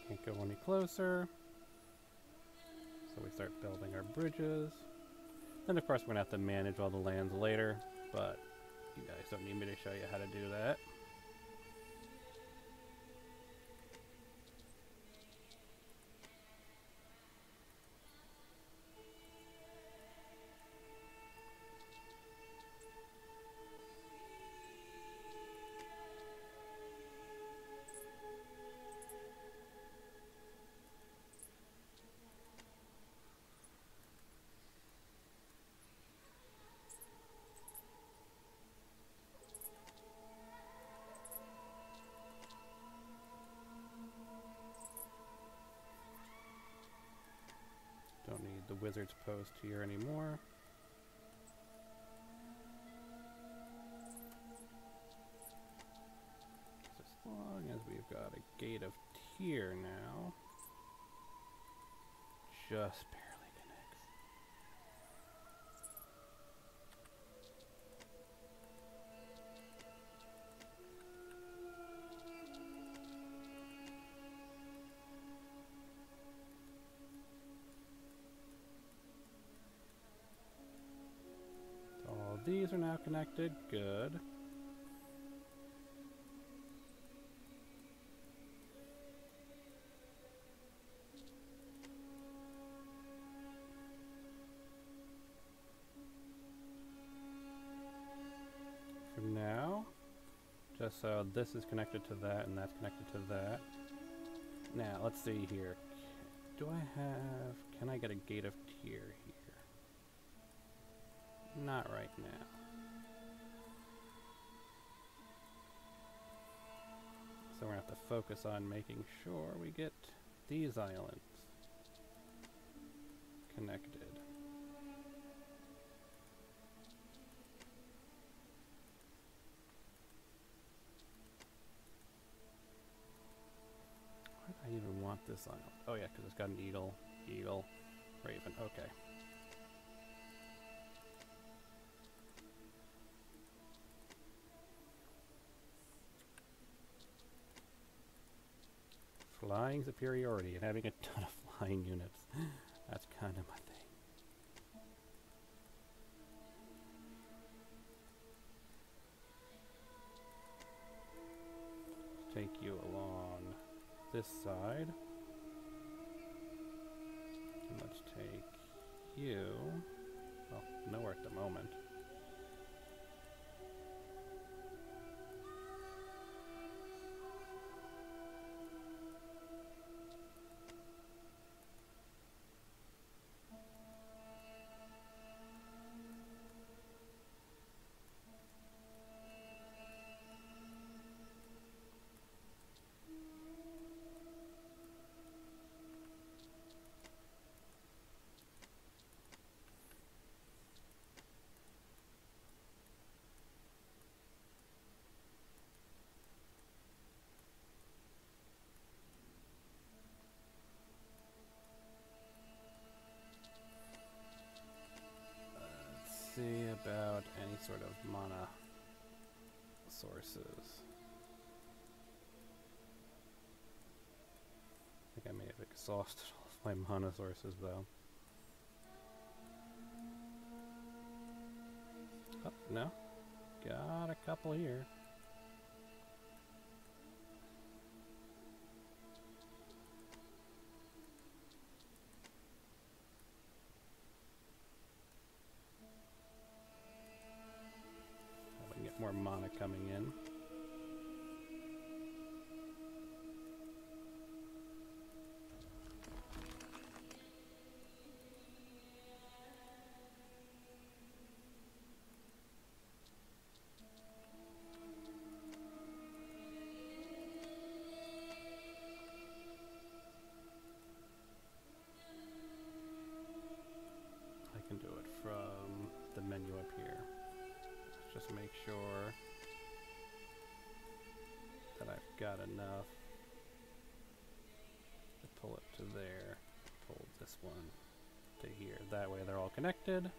Speaker 1: Can't go any closer. So we start building our bridges. Then of course we're gonna have to manage all the lands later, but you guys don't need me to show you how to do that. Don't need the wizard's post here anymore. As long as we've got a gate of Tyr now, just barely connects. All these are now connected. Good. For now, just so this is connected to that and that's connected to that. Now, let's see here. Can I get a gate of Tyr here? Not right now. So we're going to have to focus on making sure we get these islands connected. Why do I even want this island? Oh yeah, because it's got an eagle, raven, okay. Flying superiority and having a ton of flying units. That's kind of my thing. Take you along this side. And let's take you. Well, nowhere at the moment. about any sort of mana sources. I think I may have exhausted all of my mana sources though. Oh, no. Got a couple here. We can get more mana coming in. I can do it from the menu up here. Let's just make sure that I've got enough to pull it to there. Pull this one to here. That way they're all connected.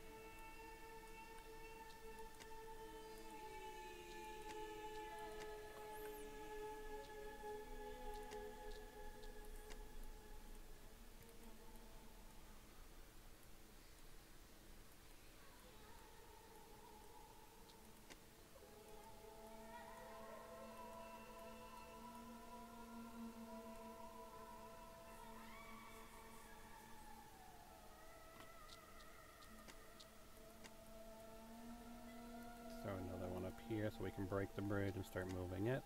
Speaker 1: Throw another one up here so we can break the bridge and start moving it.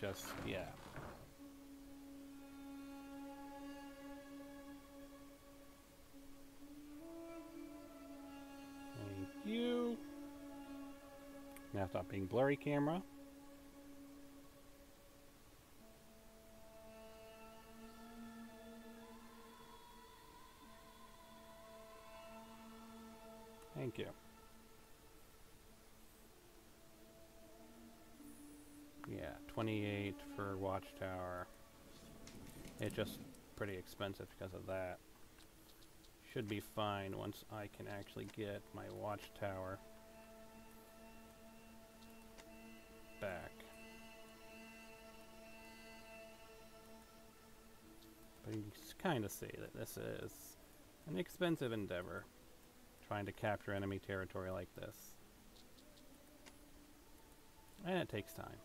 Speaker 1: Just, yeah. Thank you. Now stop being blurry, camera. Thank you. Yeah, 28 for Watchtower. It's just pretty expensive because of that. Should be fine once I can actually get my Watchtower back. But you kind of see that this is an expensive endeavor, trying to capture enemy territory like this. And it takes time.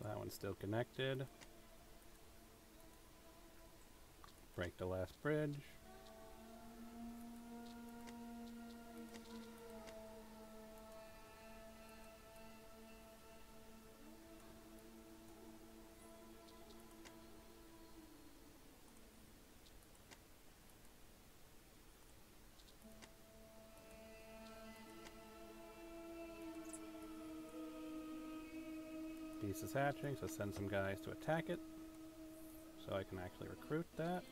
Speaker 1: That one's still connected. Break the last bridge. Peace is hatching, so send some guys to attack it. So I can actually recruit that.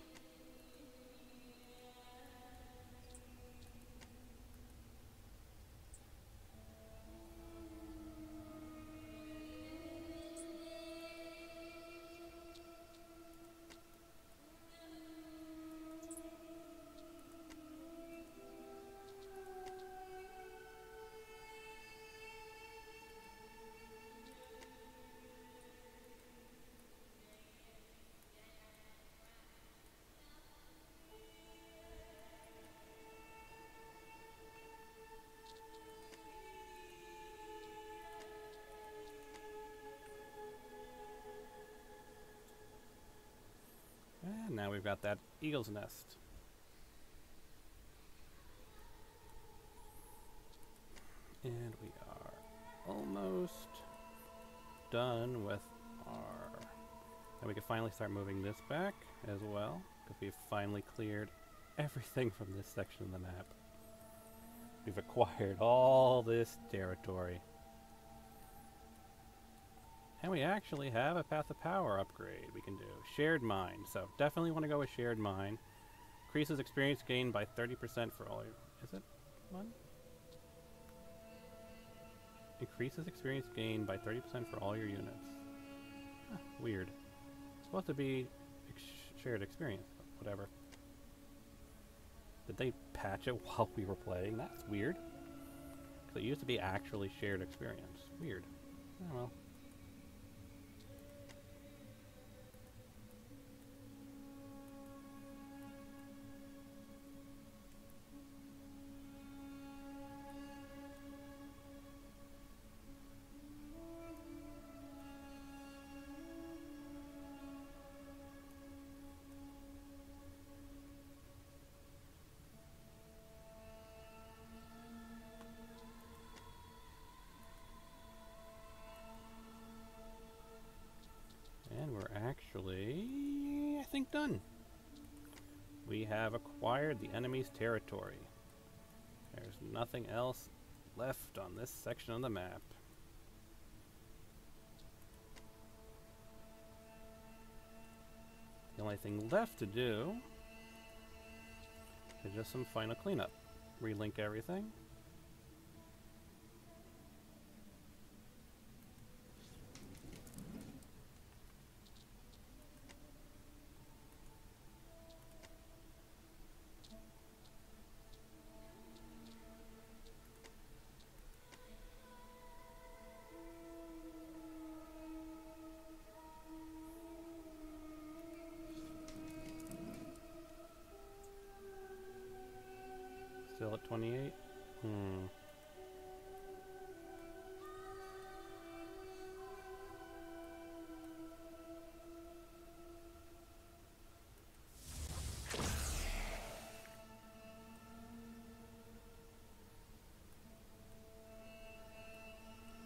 Speaker 1: And now we've got that eagle's nest. And we are almost done with our... And we can finally start moving this back as well, because we've finally cleared everything from this section of the map. We've acquired all this territory. And we actually have a Path of Power upgrade we can do. Shared Mine. So definitely want to go with Shared Mine. Increases experience gained by 30% for all your... Is it one? Increases experience gained by 30% for all your units. Huh, weird. It's supposed to be shared experience, but whatever. Did they patch it while we were playing? That's weird. Because it used to be actually shared experience. Weird. Oh well. And we're actually, I think, done. We have acquired the enemy's territory. There's nothing else left on this section of the map. The only thing left to do is just some final cleanup. Relink everything. Still at 28?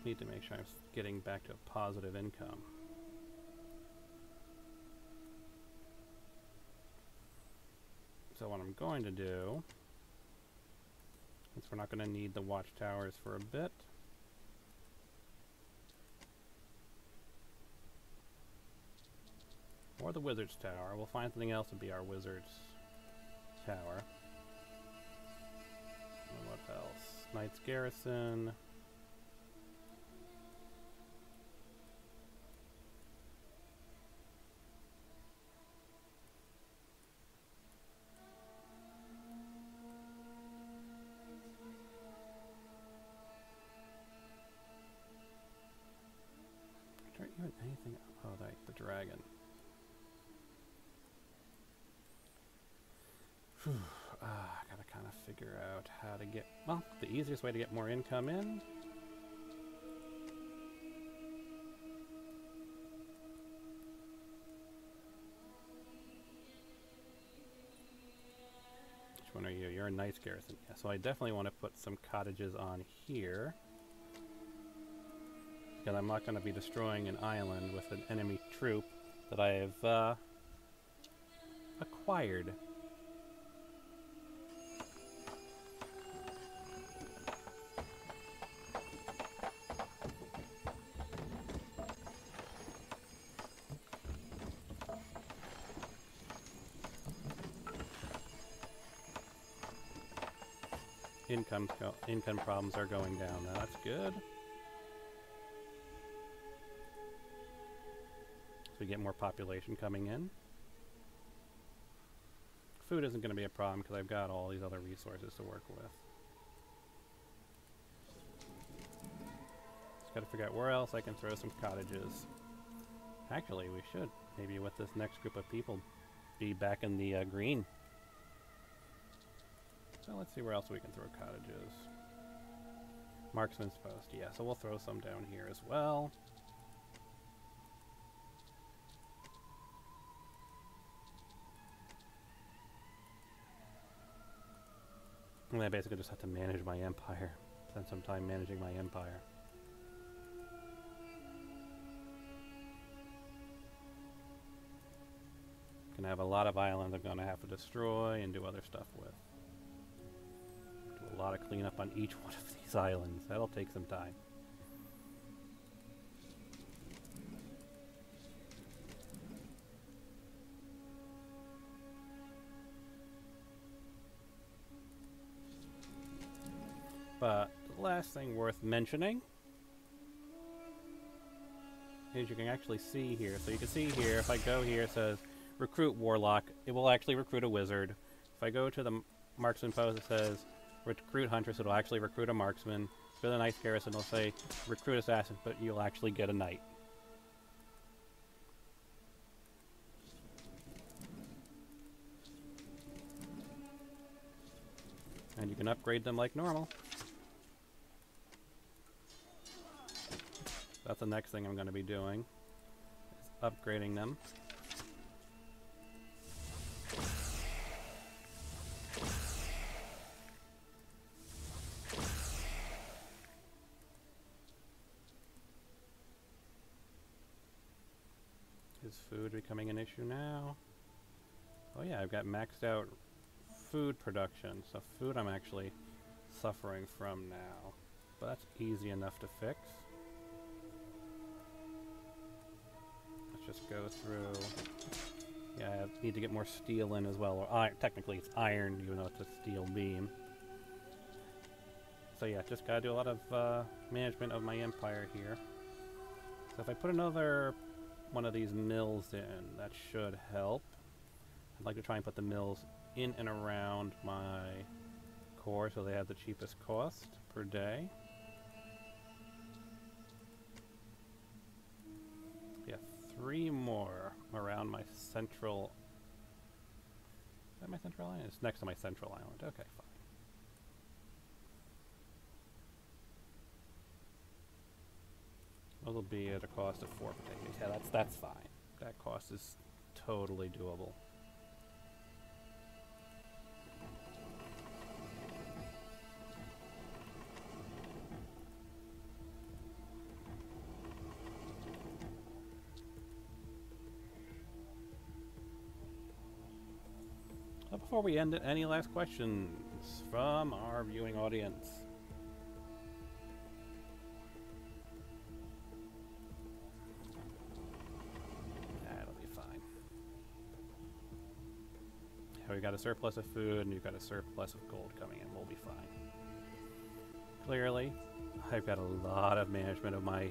Speaker 1: Need to make sure I'm getting back to a positive income. So what I'm going to do, since we're not going to need the watchtowers for a bit, or the wizard's tower, we'll find something else to be our wizard's tower. And what else? Knight's garrison. Even anything? Oh, the dragon. Whew. Gotta kind of figure out how to get... Well, the easiest way to get more income in. Which one are you? You're a knight's garrison. Yeah, so I definitely want to put some cottages on here. Because I'm not going to be destroying an island with an enemy troop that I have acquired. income problems are going down now. That's good. So we get more population coming in. Food isn't going to be a problem because I've got all these other resources to work with. Just got to figure out where else I can throw some cottages. Actually, we should, maybe with this next group of people, be back in the green. So let's see where else we can throw cottages. Marksman's Post, yeah, so we'll throw some down here as well. And I basically just have to manage my empire. Spend some time managing my empire. Gonna have a lot of islands I'm gonna have to destroy and do other stuff with. Do a lot of cleanup on each one of these islands. That'll take some time. But the last thing worth mentioning is you can actually see here. So you can see here, if I go here, it says recruit warlock. It will actually recruit a wizard. If I go to the marksman post, it says recruit huntress. It'll actually recruit a marksman. For the knights garrison, it'll say recruit assassin, but you'll actually get a knight. And you can upgrade them like normal. That's the next thing I'm going to be doing, is upgrading them. Is food becoming an issue now? Oh yeah, I've got maxed out food production, so food I'm actually suffering from now. But that's easy enough to fix. Just go through. Yeah, I need to get more steel in as well. Or technically it's iron, even though it's a steel beam. So yeah, just gotta do a lot of management of my empire here. So if I put another one of these mills in, that should help. I'd like to try and put the mills in and around my core so they have the cheapest cost per day. Yeah, 3 more around my central... Is that my central island? It's next to my central island. Okay, fine. Those will be at a cost of 4 potatoes. Yeah, that's fine. That cost is totally doable. Before we end it, any last questions from our viewing audience? That'll be fine. Yeah, we got a surplus of food and you've got a surplus of gold coming in. We'll be fine. Clearly, I've got a lot of management of my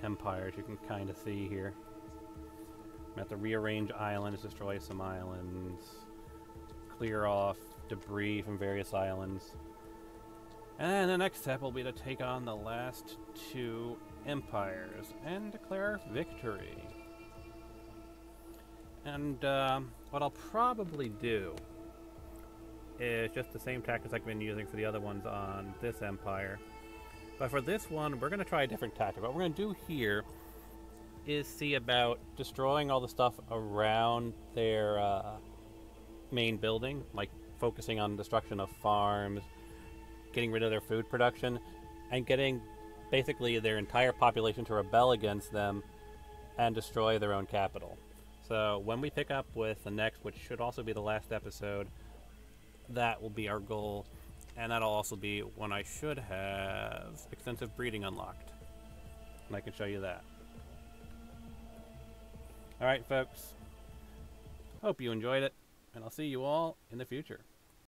Speaker 1: empire, as you can kind of see here. I'm going to have to rearrange islands, destroy some islands, clear off debris from various islands. And the next step will be to take on the last 2 empires and declare victory. And what I'll probably do is just the same tactics I've been using for the other ones on this empire. But for this one, we're going to try a different tactic. What we're going to do here is see about destroying all the stuff around their main building, like focusing on destruction of farms, getting rid of their food production, and getting basically their entire population to rebel against them and destroy their own capital. So when we pick up with the next, which should also be the last episode, that will be our goal, and that'll also be when I should have extensive breeding unlocked, and I can show you that. Alright folks, hope you enjoyed it, and I'll see you all in the future.